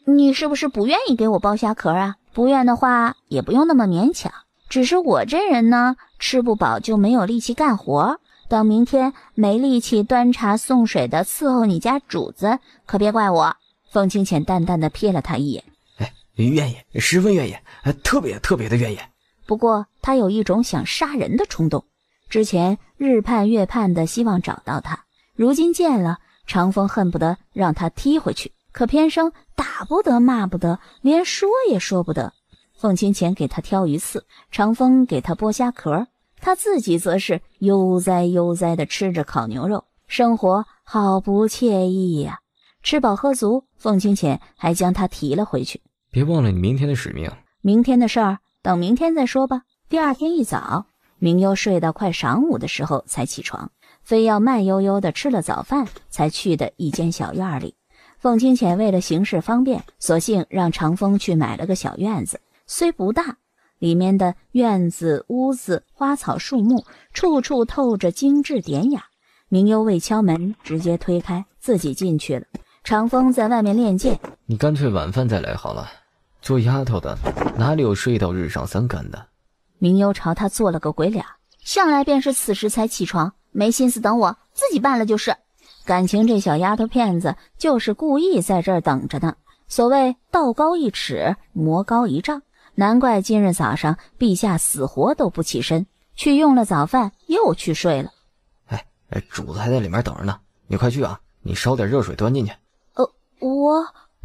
你是不是不愿意给我剥虾壳啊？不愿的话也不用那么勉强。只是我这人呢，吃不饱就没有力气干活，等明天没力气端茶送水的伺候你家主子，可别怪我。凤清浅淡淡的瞥了他一眼。愿意，十分愿意，特别的愿意。不过他有一种想杀人的冲动，之前日盼月盼的希望找到他，如今见了，长风恨不得让他踢回去，可偏生打不得骂不得，连说也说不得。凤清浅给他挑鱼刺，长风给他剥虾壳，他自己则是悠哉的吃着烤牛肉，生活好不惬意呀。吃饱喝足，凤清浅还将他提了回去。别忘了你明天的使命。明天的事儿等明天再说吧。第二天一早，明幽睡到快晌午的时候才起床，非要慢悠悠的吃了早饭才去的一间小院里。凤清浅为了行事方便，索性让长风去买了个小院子，虽不大，里面的院子屋子花草树木处处透着精致典雅。明幽未敲门，直接推开自己进去了。长风在外面练剑。你干脆晚饭再来好了，做丫头的哪里有睡到日上三竿的？明幽朝他做了个鬼脸，向来便是此时才起床，没心思等我，自己办了就是。感情这小丫头片子就是故意在这儿等着呢。所谓道高一尺，魔高一丈，难怪今日早上陛下死活都不起身，去用了早饭又去睡了。主子还在里面等着呢，你快去啊，你烧点热水端进去。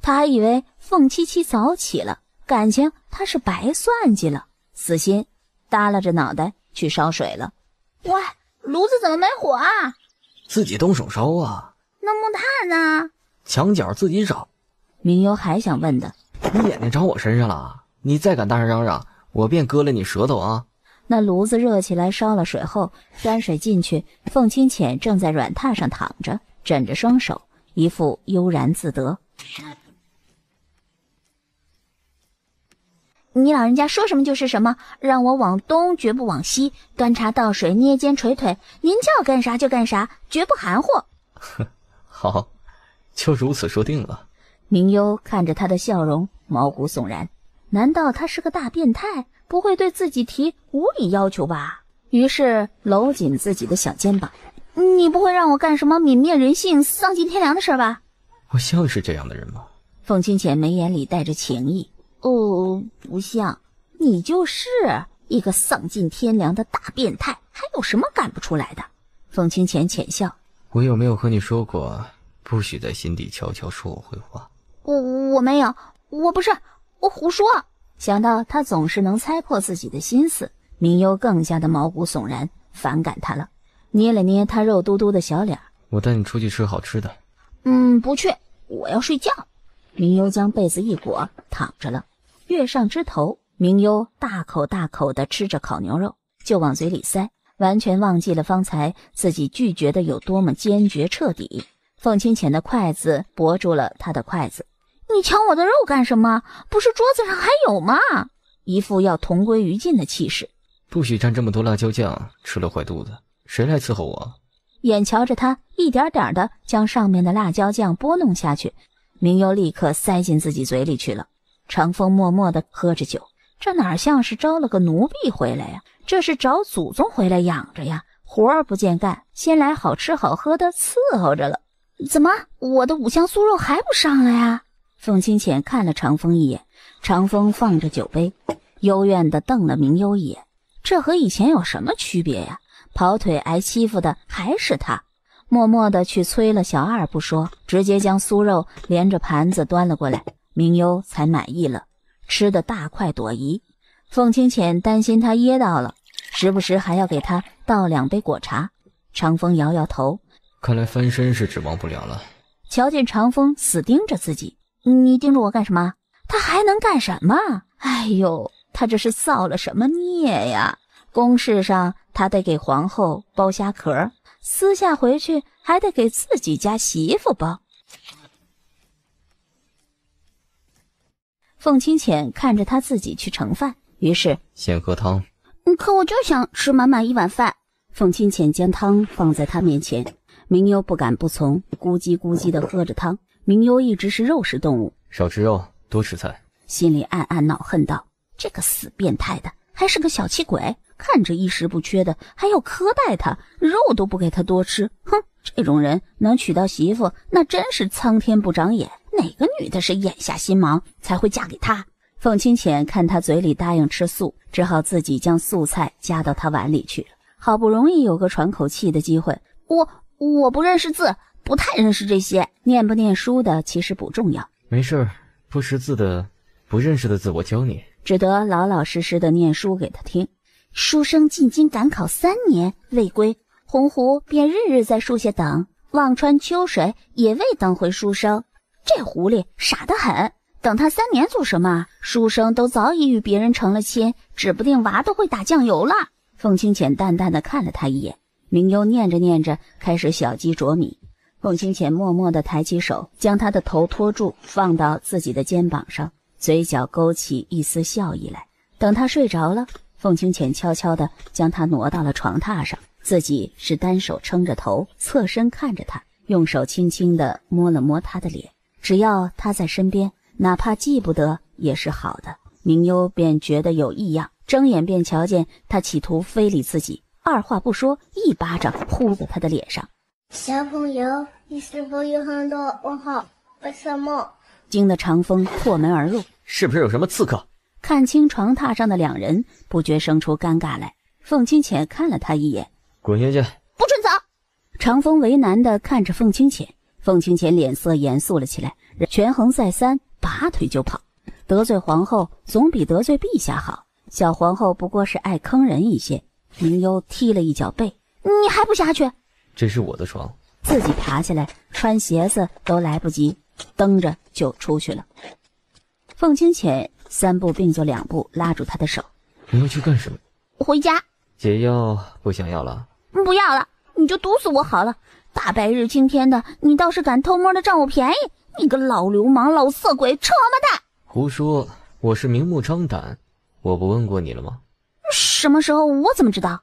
他还以为凤七七早起了，感情他是白算计了，死心耷拉着脑袋去烧水了。喂，炉子怎么没火啊？自己动手烧啊。那木炭呢？墙角自己找。明幽还想问的，你眼睛长我身上了，你再敢大声嚷嚷，我便割了你舌头啊。那炉子热起来，烧了水后，端水进去，凤清浅正在软榻上躺着，枕着双手，一副悠然自得。你老人家说什么就是什么，让我往东绝不往西，端茶倒水，捏肩捶腿，您叫干啥就干啥，绝不含糊。好，就如此说定了。明幽看着他的笑容，毛骨悚然。难道他是个大变态，不会对自己提无理要求吧？于是搂紧自己的小肩膀。你不会让我干什么泯灭人性、丧尽天良的事吧？我像是这样的人吗？凤清浅眉眼里带着情意。不像，你就是一个丧尽天良的大变态，还有什么干不出来的？凤清浅浅笑。我有没有和你说过，不许在心底悄悄说我坏话？我没有，我不是，我胡说。想到他总是能猜破自己的心思，明幽更加的毛骨悚然，反感他了，捏了捏他肉嘟嘟的小脸。我带你出去吃好吃的。不去，我要睡觉。明幽将被子一裹，躺着了。月上枝头，明幽大口大口地吃着烤牛肉，就往嘴里塞，完全忘记了方才自己拒绝的有多么坚决彻底。凤清浅的筷子拨住了他的筷子。你抢我的肉干什么？不是桌子上还有吗？一副要同归于尽的气势。不许蘸这么多辣椒酱，吃了坏肚子。谁来伺候我？眼瞧着他一点点地将上面的辣椒酱拨弄下去，明幽立刻塞进自己嘴里去了。长风默默地喝着酒，这哪像是招了个奴婢回来呀？这是找祖宗回来养着呀，活儿不见干，先来好吃好喝的伺候着了。怎么，我的五香酥肉还不上来呀？凤清浅看了长风一眼，长风放着酒杯，幽怨地瞪了明幽一眼。这和以前有什么区别呀？跑腿挨欺负的还是他。默默地去催了小二不说，直接将酥肉连着盘子端了过来，明幽才满意了，吃得大快朵颐。凤清浅担心他噎到了，时不时还要给他倒2杯果茶。长风摇摇头，看来翻身是指望不了了。瞧见长风死盯着自己，你盯着我干什么？他还能干什么？哎呦，他这是造了什么孽呀？公事上他得给皇后包虾壳，私下回去还得给自己家媳妇包。凤清浅看着他自己去盛饭，于是先喝汤。可我就想吃满满一碗饭。凤清浅将汤放在他面前，明幽不敢不从，咕叽咕叽地喝着汤。明幽一直是肉食动物，少吃肉，多吃菜，心里暗暗恼恨道：这个死变态的，还是个小气鬼，看着衣食不缺的，还要苛待他，肉都不给他多吃。哼，这种人能娶到媳妇，那真是苍天不长眼，哪个女的是眼下心盲才会嫁给他？凤清浅看他嘴里答应吃素，只好自己将素菜夹到他碗里去了。好不容易有个喘口气的机会，我不认识字，不太认识这些，念不念书的其实不重要。没事，不识字的，不认识的字我教你。只得老老实实的念书给他听。书生进京赶考3年未归，鸿鹄便日日在树下等，望穿秋水也未等回书生。这狐狸傻得很，等他3年做什么？书生都早已与别人成了亲，指不定娃都会打酱油了。凤清浅淡淡的看了他一眼。明幽念着念着开始小鸡啄米，凤清浅默默地抬起手，将他的头托住，放到自己的肩膀上，嘴角勾起一丝笑意来。等他睡着了，凤清浅悄悄地将他挪到了床榻上，自己是单手撑着头，侧身看着他，用手轻轻地摸了摸他的脸。只要他在身边，哪怕记不得也是好的。明幽便觉得有异样，睁眼便瞧见他企图非礼自己，二话不说，一巴掌呼在他的脸上。小朋友，你是否有很多问号？为什么？惊得长风破门而入，是不是有什么刺客？看清床榻上的2人，不觉生出尴尬来。凤清浅看了他一眼，滚下去！不准走！长风为难地看着凤清浅，凤清浅脸色严肃了起来，权衡再三，拔腿就跑。得罪皇后总比得罪陛下好，小皇后不过是爱坑人一些。明幽踢了一脚背，你还不下去？这是我的床。自己爬下来，穿鞋子都来不及，蹬着就出去了。凤清浅3步并作2步拉住他的手。你要去干什么？回家。解药不想要了？不要了，你就毒死我好了。大白日晴天的，你倒是敢偷摸的占我便宜！你个老流氓、老色鬼、臭王八蛋！胡说，我是明目张胆，我不问过你了吗？什么时候？我怎么知道？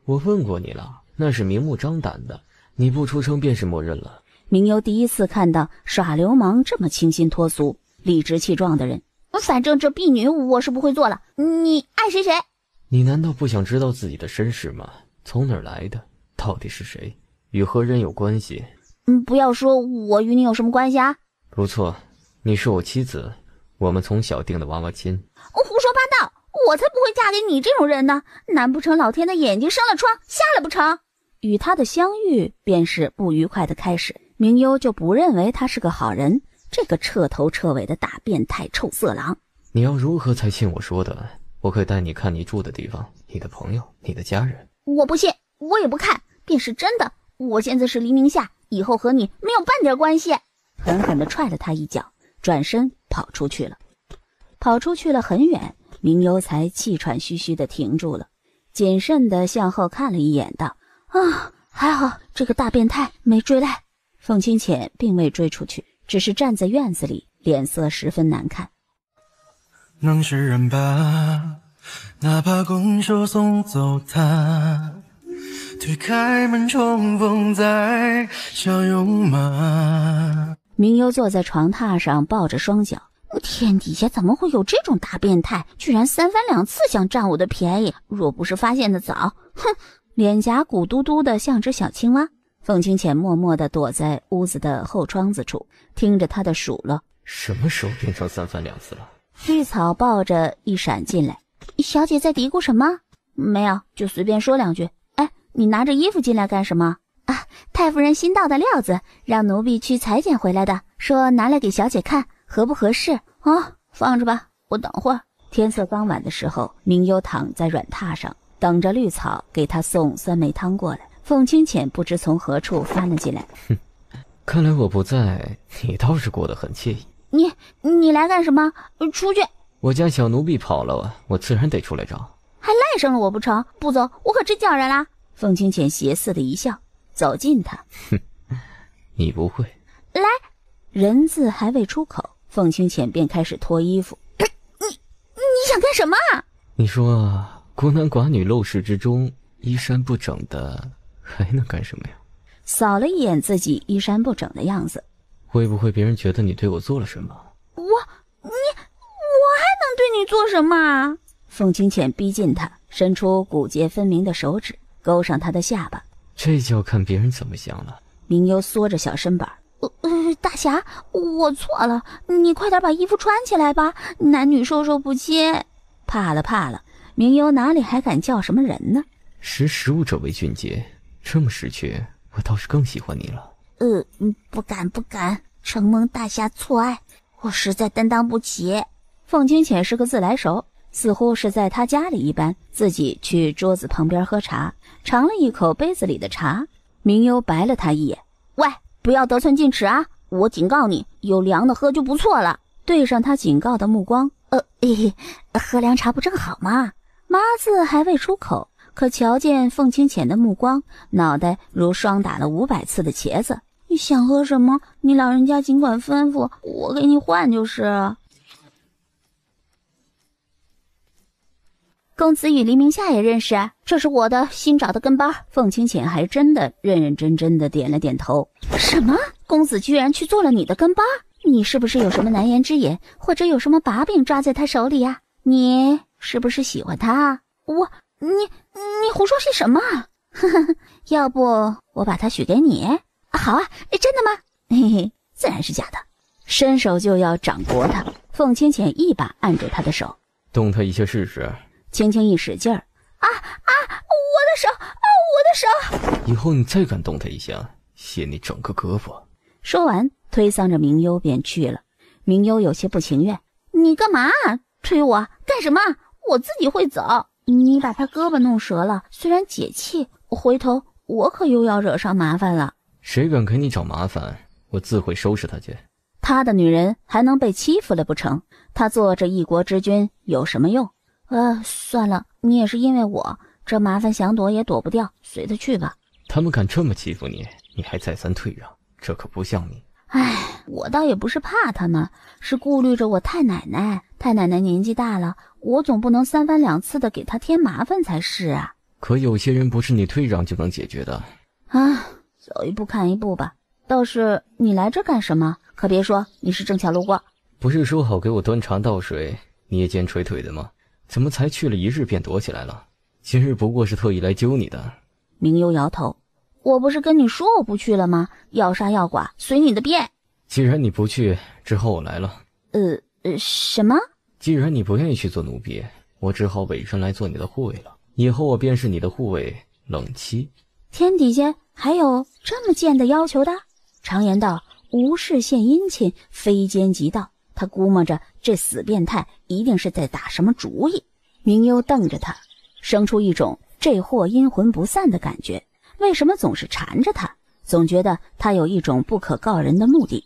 我问过你了，那是明目张胆的，你不出声便是默认了。明优第一次看到耍流氓这么清新脱俗、理直气壮的人。反正这婢女我是不会做了，你爱谁谁。你难道不想知道自己的身世吗？从哪儿来的？到底是谁？与何人有关系？不要说我与你有什么关系啊。不错，你是我妻子，我们从小定的娃娃亲。胡说八道，我才不会嫁给你这种人呢！难不成老天的眼睛生了疮，瞎了不成？与他的相遇便是不愉快的开始，明优就不认为他是个好人，这个彻头彻尾的大变态臭色狼。你要如何才信我说的？我可以带你看你住的地方，你的朋友，你的家人。我不信，我也不看，便是真的。我现在是黎明夏，以后和你没有半点关系。狠狠地踹了他一脚，转身跑出去了。跑出去了很远，明优才气喘吁吁地停住了，谨慎地向后看了一眼，道：还好这个大变态没追来。凤清浅并未追出去，只是站在院子里，脸色十分难看。能释然吧，哪怕拱手送走他，推开门重逢再相拥吗？明优坐在床榻上，抱着双脚。天底下怎么会有这种大变态，居然三番两次想占我的便宜，若不是发现的早，哼！脸颊鼓嘟嘟的像只小青蛙。凤清浅默默地躲在屋子的后窗子处，听着他的数落。什么时候变成三番两次了？绿草抱着一闪进来。小姐在嘀咕什么？没有，就随便说两句。哎，你拿着衣服进来干什么？太夫人新到的料子，让奴婢去裁剪回来的，说拿来给小姐看，合不合适？放着吧，我等会儿。天色刚晚的时候，明优躺在软榻上，等着绿草给他送酸梅汤过来。凤清浅不知从何处翻了进来。看来我不在，你倒是过得很惬意。你来干什么？出去！我家小奴婢跑了，我自然得出来找。还赖上了我不成？不走，我可真叫人啦！凤清浅邪似的一笑，走近他。你不会。来，人字还未出口，凤清浅便开始脱衣服。你想干什么啊？你说孤男寡女陋室之中，衣衫不整的，还能干什么呀？扫了一眼自己衣衫不整的样子，会不会别人觉得你对我做了什么？我还能对你做什么啊？凤清浅逼近他，伸出骨节分明的手指勾上他的下巴。这就要看别人怎么想了。明优缩着小身板。大侠，我错了，你快点把衣服穿起来吧，男女授受不亲。怕了，明优哪里还敢叫什么人呢？识时务者为俊杰，这么识趣，我倒是更喜欢你了。不敢，承蒙大侠错爱，我实在担当不起。凤清浅是个自来熟，似乎是在他家里一般，自己去桌子旁边喝茶，尝了一口杯子里的茶。明优白了他一眼：喂，不要得寸进尺啊！我警告你，有凉的喝就不错了。对上他警告的目光，喝凉茶不正好吗？妈字还未出口，可瞧见凤清浅的目光，脑袋如霜打了500次的茄子。你想喝什么？你老人家尽管吩咐，我给你换就是。公子与黎明夏也认识啊，这是我的新找的跟班。凤清浅还真的认认真真的点了点头。什么？公子居然去做了你的跟班？你是不是有什么难言之隐，或者有什么把柄抓在他手里啊？你是不是喜欢他啊？你胡说些什么？要不我把他许给你？好啊，真的吗？嘿嘿，自然是假的。伸手就要掌掴他，凤清浅一把按住他的手，动他一下试试。轻轻一使劲儿，我的手！以后你再敢动他一下，卸你整个胳膊。说完，推搡着明优便去了。明优有些不情愿：你干嘛？推我干什么？我自己会走。你把他胳膊弄折了，虽然解气，回头我可又要惹上麻烦了。谁敢给你找麻烦，我自会收拾他去。他的女人还能被欺负了不成？他做这一国之君有什么用？算了，你也是因为我，这麻烦想躲也躲不掉，随他去吧。他们敢这么欺负你，你还再三退让，这可不像你。唉，我倒也不是怕他们，是顾虑着我太奶奶。太奶奶年纪大了，我总不能三番两次的给她添麻烦才是啊。可有些人不是你退让就能解决的。啊，走一步看一步吧。倒是你来这干什么？可别说你是正巧路过。不是说好给我端茶倒水、捏肩捶腿的吗？怎么才去了1日便躲起来了？今日不过是特意来揪你的。明幽摇头，我不是跟你说我不去了吗？要杀要剐随你的便。既然你不去，只好我来了。什么？既然你不愿意去做奴婢，我只好委身来做你的护卫了。以后我便是你的护卫冷妻。天底下还有这么贱的要求的？常言道，无事献殷勤，非奸即盗。他估摸着这死变态一定是在打什么主意。明幽瞪着他，生出一种这货阴魂不散的感觉。为什么总是缠着他？总觉得他有一种不可告人的目的。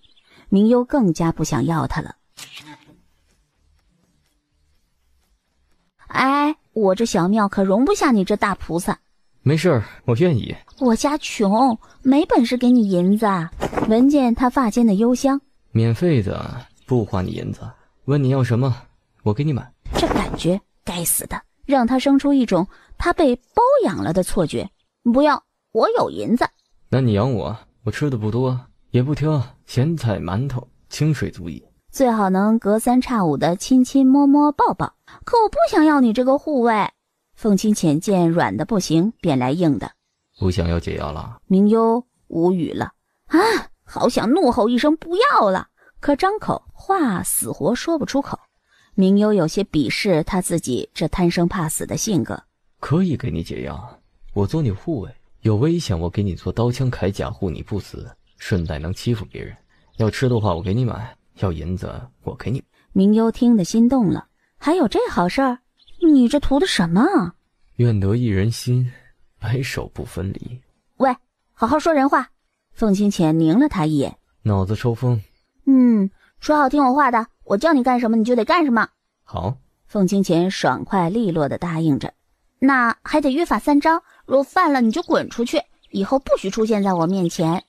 明幽更加不想要他了。哎，我这小庙可容不下你这大菩萨。没事儿，我愿意。我家穷，没本事给你银子。闻见他发间的幽香，免费的，不花你银子。问你要什么，我给你买。这感觉，该死的，让他生出一种他被包养了的错觉。不要，我有银子。那你养我，我吃的不多，也不挑，咸菜馒头，清水足矣。最好能隔三差五的亲亲摸摸抱抱。可我不想要你这个护卫。凤清浅见软的不行，便来硬的。不想要解药了？明幽无语了啊，好想怒吼一声不要了，可张口话死活说不出口。明幽有些鄙视他自己这贪生怕死的性格。可以给你解药，我做你护卫，有危险我给你做刀枪铠甲护你不死，顺带能欺负别人。要吃的话我给你买，要银子我给你。明幽听得心动了，还有这好事儿？你这图的什么？愿得一人心，白首不分离。喂，好好说人话。凤清浅拧了他一眼，脑子抽风。说好听我话的，我叫你干什么你就得干什么。好。凤清浅爽快利落地答应着。那还得约法三章，若犯了你就滚出去，以后不许出现在我面前。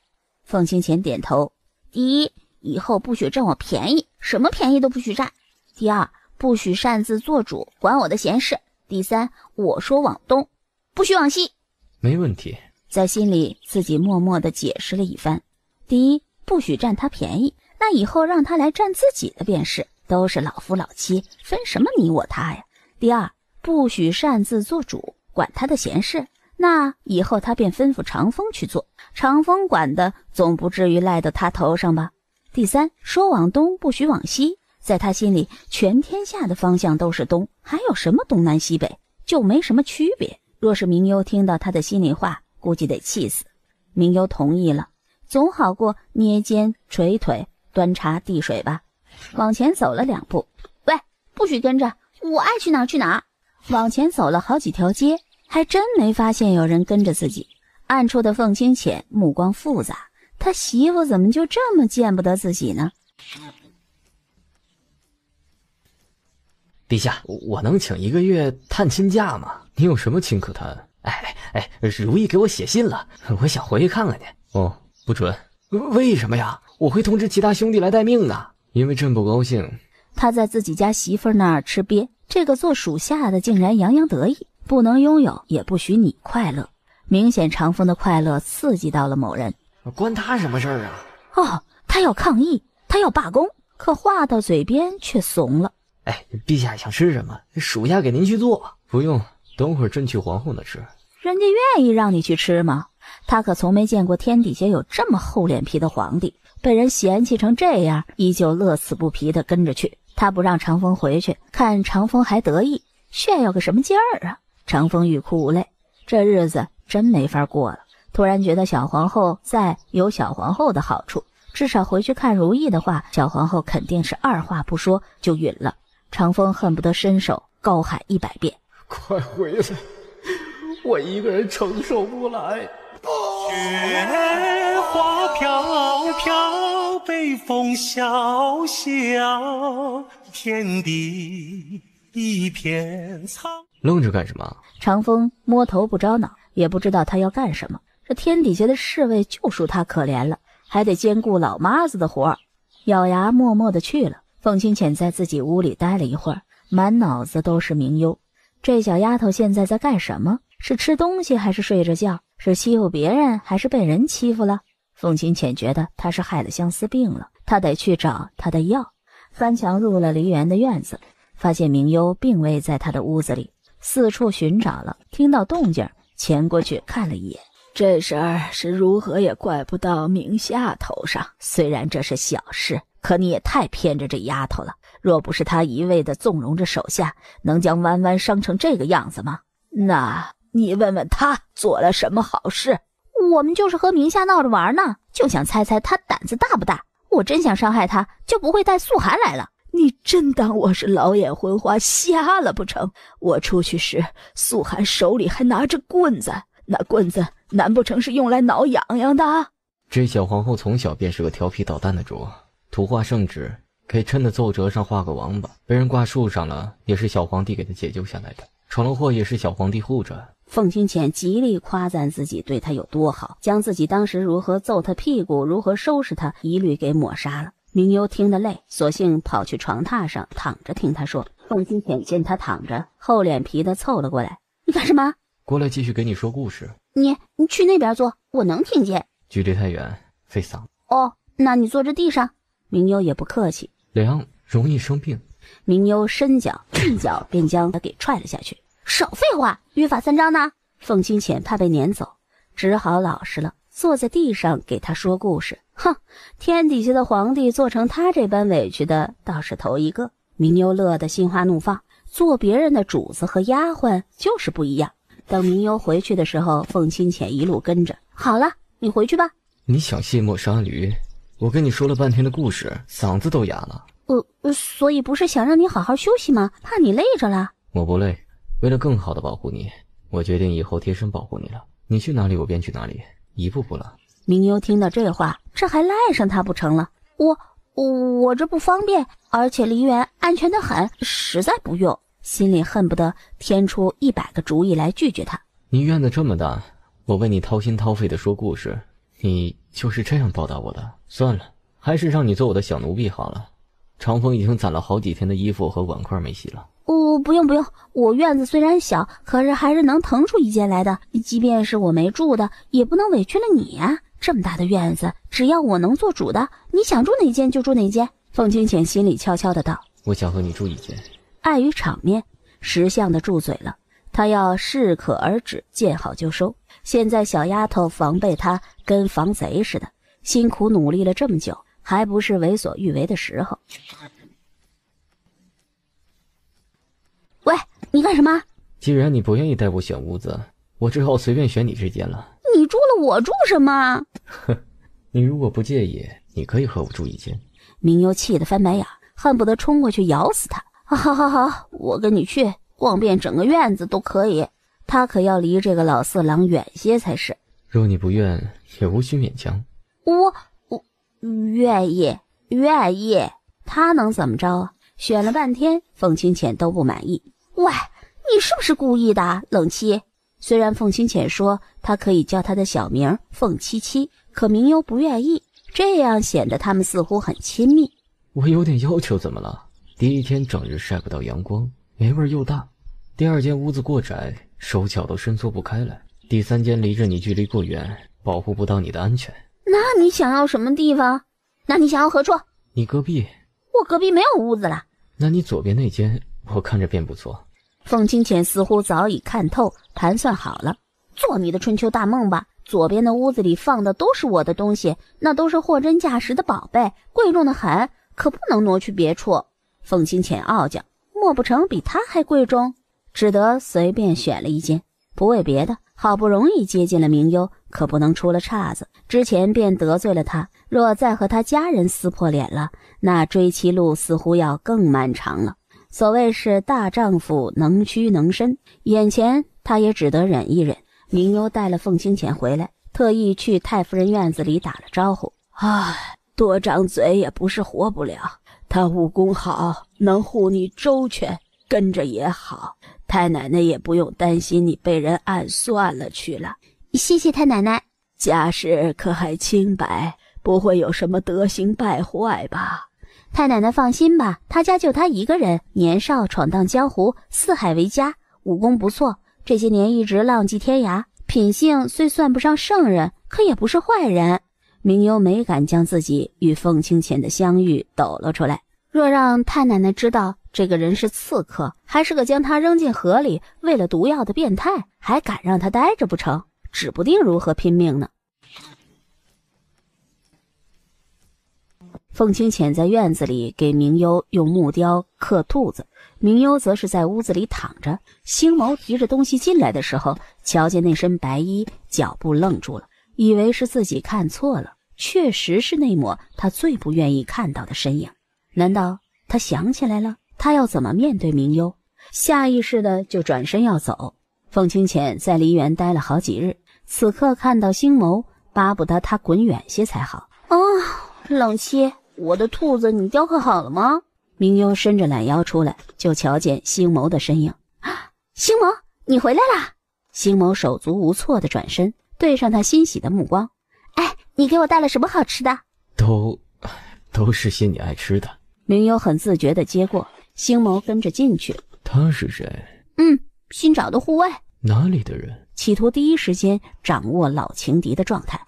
凤清浅点头。第一，以后不许占我便宜，什么便宜都不许占。第二，不许擅自做主，管我的闲事。第三，我说往东，不许往西。没问题。在心里自己默默地解释了一番。第一，不许占他便宜，那以后让他来占自己的便是，都是老夫老妻，分什么你我他呀。第二，不许擅自做主，管他的闲事，那以后他便吩咐长风去做，长风管的总不至于赖到他头上吧。第三，说往东不许往西，在他心里全天下的方向都是东，还有什么东南西北，就没什么区别。若是明幽听到他的心里话，估计得气死。明幽同意了，总好过捏肩捶腿端茶递水吧。往前走了2步，喂，不许跟着，我爱去哪儿去哪儿。往前走了好几条街，还真没发现有人跟着自己。暗处的凤清浅目光复杂，他媳妇怎么就这么见不得自己呢？陛下，我能请1个月探亲假吗？你有什么亲可谈？如意给我写信了，我想回去看看去。哦，不准。为什么呀？我会通知其他兄弟来待命的。因为朕不高兴。他在自己家媳妇那儿吃瘪，这个做属下的竟然洋洋得意，不能拥有也不许你快乐。明显长风的快乐刺激到了某人。关他什么事儿啊？哦，他要抗议，他要罢工，可话到嘴边却怂了。陛下想吃什么，属下给您去做。不用，等会儿朕去皇后那吃。人家愿意让你去吃吗？他可从没见过天底下有这么厚脸皮的皇帝，被人嫌弃成这样，依旧乐此不疲地跟着去。他不让长风回去，看长风还得意，炫耀个什么劲儿啊？长风欲哭无泪，这日子真没法过了。突然觉得小皇后在有小皇后的好处，至少回去看如意的话，小皇后肯定是二话不说就允了。长风恨不得伸手高喊100遍：快回来，我一个人承受不来。雪花飘飘，北风萧萧，天地一片苍。愣着干什么？长风摸头不着脑，也不知道他要干什么。这天底下的侍卫就属他可怜了，还得兼顾老妈子的活儿。咬牙默默地去了。凤清浅在自己屋里待了一会儿，满脑子都是明幽。这小丫头现在在干什么？是吃东西还是睡着觉？是欺负别人还是被人欺负了？凤清浅觉得她是害了相思病了，她得去找她的药。翻墙入了梨园的院子，发现明幽并未在她的屋子里，四处寻找了，听到动静前过去看了一眼。这事儿是如何也怪不到明夏头上，虽然这是小事，可你也太偏着这丫头了。若不是她一味地纵容着手下，能将弯弯伤成这个样子吗？那你问问她做了什么好事？我们就是和明夏闹着玩呢，就想猜猜她胆子大不大。我真想伤害她，就不会带素寒来了。你真当我是老眼昏花瞎了不成？我出去时，素寒手里还拿着棍子，那棍子难不成是用来挠痒痒的？这小皇后从小便是个调皮捣蛋的主，图画圣旨，给朕的奏折上画个王八，被人挂树上了，也是小皇帝给他解救下来的，闯了祸也是小皇帝护着。凤清浅极力夸赞自己对他有多好，将自己当时如何揍他屁股，如何收拾他，一律给抹杀了。明幽听得累，索性跑去床榻上躺着听他说。凤清浅见他躺着，厚脸皮的凑了过来。你干什么？过来继续给你说故事。你去那边坐，我能听见。距离太远，费嗓。哦，那你坐这地上。明幽也不客气，凉，容易生病。明幽伸脚一脚便将他给踹了下去。少废话，约法三章呢？凤清浅怕被撵走，只好老实了，坐在地上给他说故事。哼，天底下的皇帝做成他这般委屈的倒是头一个。明幽乐得心花怒放，做别人的主子和丫鬟就是不一样。等明幽回去的时候，凤清浅一路跟着。好了，你回去吧。你想卸磨杀驴？我跟你说了半天的故事，嗓子都哑了。所以不是想让你好好休息吗？怕你累着了。我不累，为了更好的保护你，我决定以后贴身保护你了。你去哪里我便去哪里，一步不落。明幽听到这话，这还赖上他不成了？我这不方便，而且梨园安全得很，实在不用。心里恨不得添出100个主意来拒绝他。你院子这么大，我为你掏心掏肺的说故事，你就是这样报答我的？算了，还是让你做我的小奴婢好了。长风已经攒了好几天的衣服和碗筷没洗了。不用，我院子虽然小，可是还是能腾出一间来的。即便是我没住的，也不能委屈了你呀。这么大的院子，只要我能做主的，你想住哪间就住哪间。凤清浅心里悄悄的道：我想和你住一间。碍于场面，识相的住嘴了。他要适可而止，见好就收。现在小丫头防备他跟防贼似的，辛苦努力了这么久，还不是为所欲为的时候。喂，你干什么？既然你不愿意带我选屋子，我只好随便选你这间了。你住了我住什么？你如果不介意，你可以和我住一间。明幽气得翻白眼，恨不得冲过去咬死他。好，我跟你去，逛遍整个院子都可以。他可要离这个老色狼远些才是。若你不愿，也无需勉强。我愿意。他能怎么着啊？选了半天，凤清浅都不满意。喂，你是不是故意的，冷七？虽然凤清浅说他可以叫他的小名凤七七，可明幽不愿意，这样显得他们似乎很亲密。我有点要求怎么了？第一天整日晒不到阳光，霉味又大；第二间屋子过窄，手脚都伸缩不开来；第三间离着你距离过远，保护不到你的安全。那你想要什么地方？那你想要何处？你隔壁。我隔壁没有屋子了。那你左边那间我看着便不错。凤清浅似乎早已看透，盘算好了。做你的春秋大梦吧。左边的屋子里放的都是我的东西，那都是货真价实的宝贝，贵重的很，可不能挪去别处。凤清浅傲讲，莫不成比他还贵重？只得随便选了一间，不为别的，好不容易接近了明幽，可不能出了岔子。之前便得罪了他，若再和他家人撕破脸了，那追妻路似乎要更漫长了。所谓是大丈夫能屈能伸，眼前他也只得忍一忍。明幽带了凤清浅回来，特意去太夫人院子里打了招呼。多张嘴也不是活不了，他武功好，能护你周全，跟着也好。太奶奶也不用担心你被人暗算了去了。谢谢太奶奶。家世可还清白，不会有什么德行败坏吧？太奶奶放心吧，他家就他一个人，年少闯荡江湖，四海为家，武功不错，这些年一直浪迹天涯，品性虽算不上圣人，可也不是坏人。明幽没敢将自己与凤清浅的相遇抖了出来，若让太奶奶知道这个人是刺客，还是个将他扔进河里为了毒药的变态，还敢让他待着不成？指不定如何拼命呢。凤清浅在院子里给明幽用木雕刻兔子，明幽则是在屋子里躺着。星谋提着东西进来的时候，瞧见那身白衣，脚步愣住了，以为是自己看错了，确实是那抹他最不愿意看到的身影。难道他想起来了？他要怎么面对明幽？下意识的就转身要走。凤清浅在梨园待了好几日，此刻看到星谋，巴不得他滚远些才好。冷七，我的兔子你雕刻好了吗？明幽伸着懒腰出来，就瞧见星谋的身影。星谋，你回来啦！星谋手足无措的转身，对上他欣喜的目光。哎，你给我带了什么好吃的？都是些你爱吃的。明幽很自觉的接过，星谋跟着进去。他是谁？新找的护卫。哪里的人？企图第一时间掌握老情敌的状态。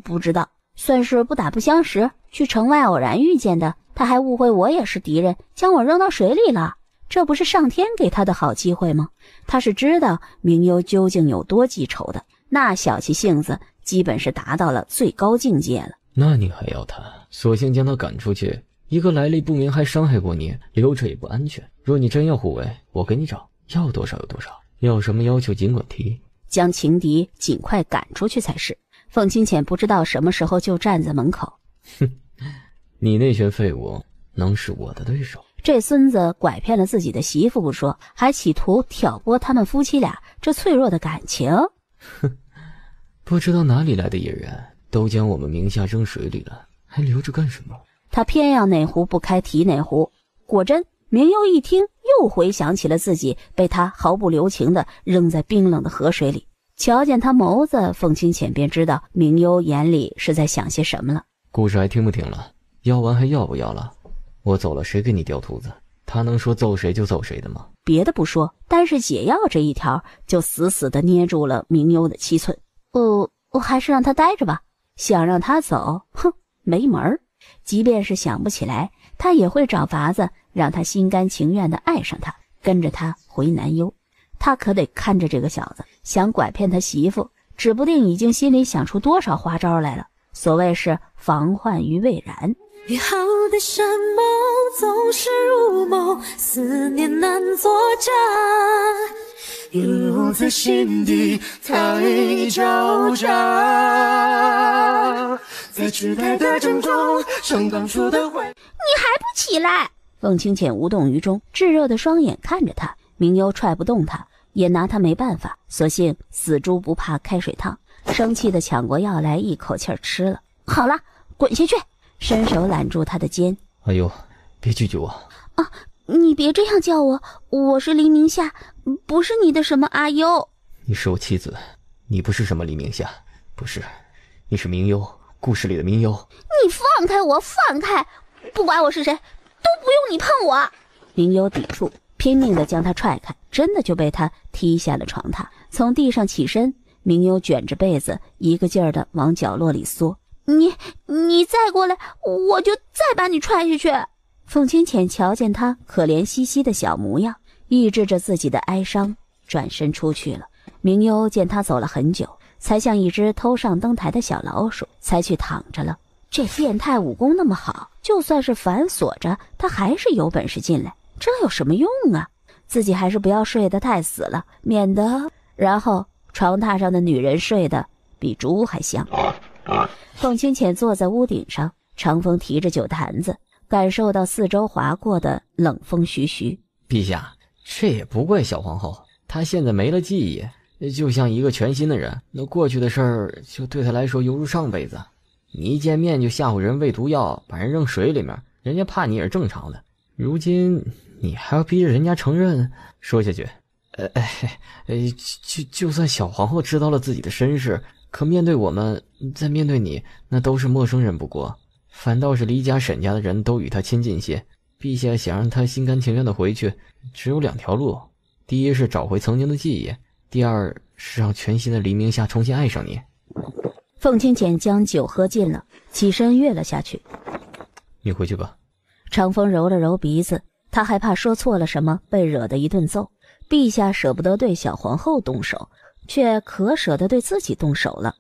不知道，算是不打不相识，去城外偶然遇见的。他还误会我也是敌人，将我扔到水里了。这不是上天给他的好机会吗？他是知道明幽究竟有多记仇的，那小气性子基本是达到了最高境界了。那你还要他？索性将他赶出去。一个来历不明还伤害过你，留着也不安全。若你真要护卫，我给你找，要多少有多少，要什么要求尽管提。将情敌尽快赶出去才是。凤清浅不知道什么时候就站在门口。你那群废物能是我的对手？这孙子拐骗了自己的媳妇不说，还企图挑拨他们夫妻俩这脆弱的感情。不知道哪里来的野人，都将我们名下扔水里了，还留着干什么？他偏要哪壶不开提哪壶。果真，明幽一听又回想起了自己被他毫不留情地扔在冰冷的河水里。瞧见他眸子，凤清浅便知道明幽眼里是在想些什么了。故事还听不听了？要完还要不要了？我走了，谁给你雕兔子？他能说揍谁就揍谁的吗？别的不说，但是解药这一条就死死地捏住了明幽的7寸。我还是让他待着吧。想让他走，没门儿。即便是想不起来，他也会找法子让他心甘情愿地爱上他，跟着他回南幽。他可得看着这个小子，想拐骗他媳妇，指不定已经心里想出多少花招来了。所谓是防患于未然。约好的山盟总是如梦，思念难作假，留在心底太交杂，在时代的争中像当初的回。你还不起来？凤清浅无动于衷，炙热的双眼看着他。明幽踹不动他，也拿他没办法，索性死猪不怕开水烫，生气的抢过药来，一口气儿吃了。好了，滚下去！伸手揽住他的肩。哎呦，别拒绝我啊！你别这样叫我，我是黎明夏，不是你的什么阿优。你是我妻子，你不是什么黎明夏，不是，你是明幽，故事里的明幽。你放开我，放开！不管我是谁，都不用你碰我。明幽抵触，拼命地将他踹开，真的就被他踢下了床榻。从地上起身，明幽卷着被子，一个劲儿地往角落里缩。你再过来，我就再把你踹下去。凤清浅瞧见他可怜兮兮的小模样，抑制着自己的哀伤，转身出去了。明幽见他走了很久，才像一只偷上灯台的小老鼠，才去躺着了。这变态武功那么好，就算是反锁着，他还是有本事进来，这有什么用啊？自己还是不要睡得太死了，免得……然后床榻上的女人睡得比猪还香。凤清浅坐在屋顶上，长风提着酒坛子，感受到四周划过的冷风徐徐。陛下，这也不怪小皇后，她现在没了记忆，就像一个全新的人，那过去的事儿就对她来说犹如上辈子。你一见面就吓唬人喂毒药，把人扔水里面，人家怕你也是正常的。如今你还要逼着人家承认。说下去，就算小皇后知道了自己的身世，可面对我们，再面对你，那都是陌生人不过。反倒是李家沈家的人都与他亲近些。陛下想让他心甘情愿的回去，只有2条路：第一是找回曾经的记忆，第二是让全新的黎明夏重新爱上你。凤清浅将酒喝尽了，起身跃了下去。你回去吧。长风揉了揉鼻子，他害怕说错了什么，被惹得一顿揍。陛下舍不得对小皇后动手，却可舍得对自己动手了。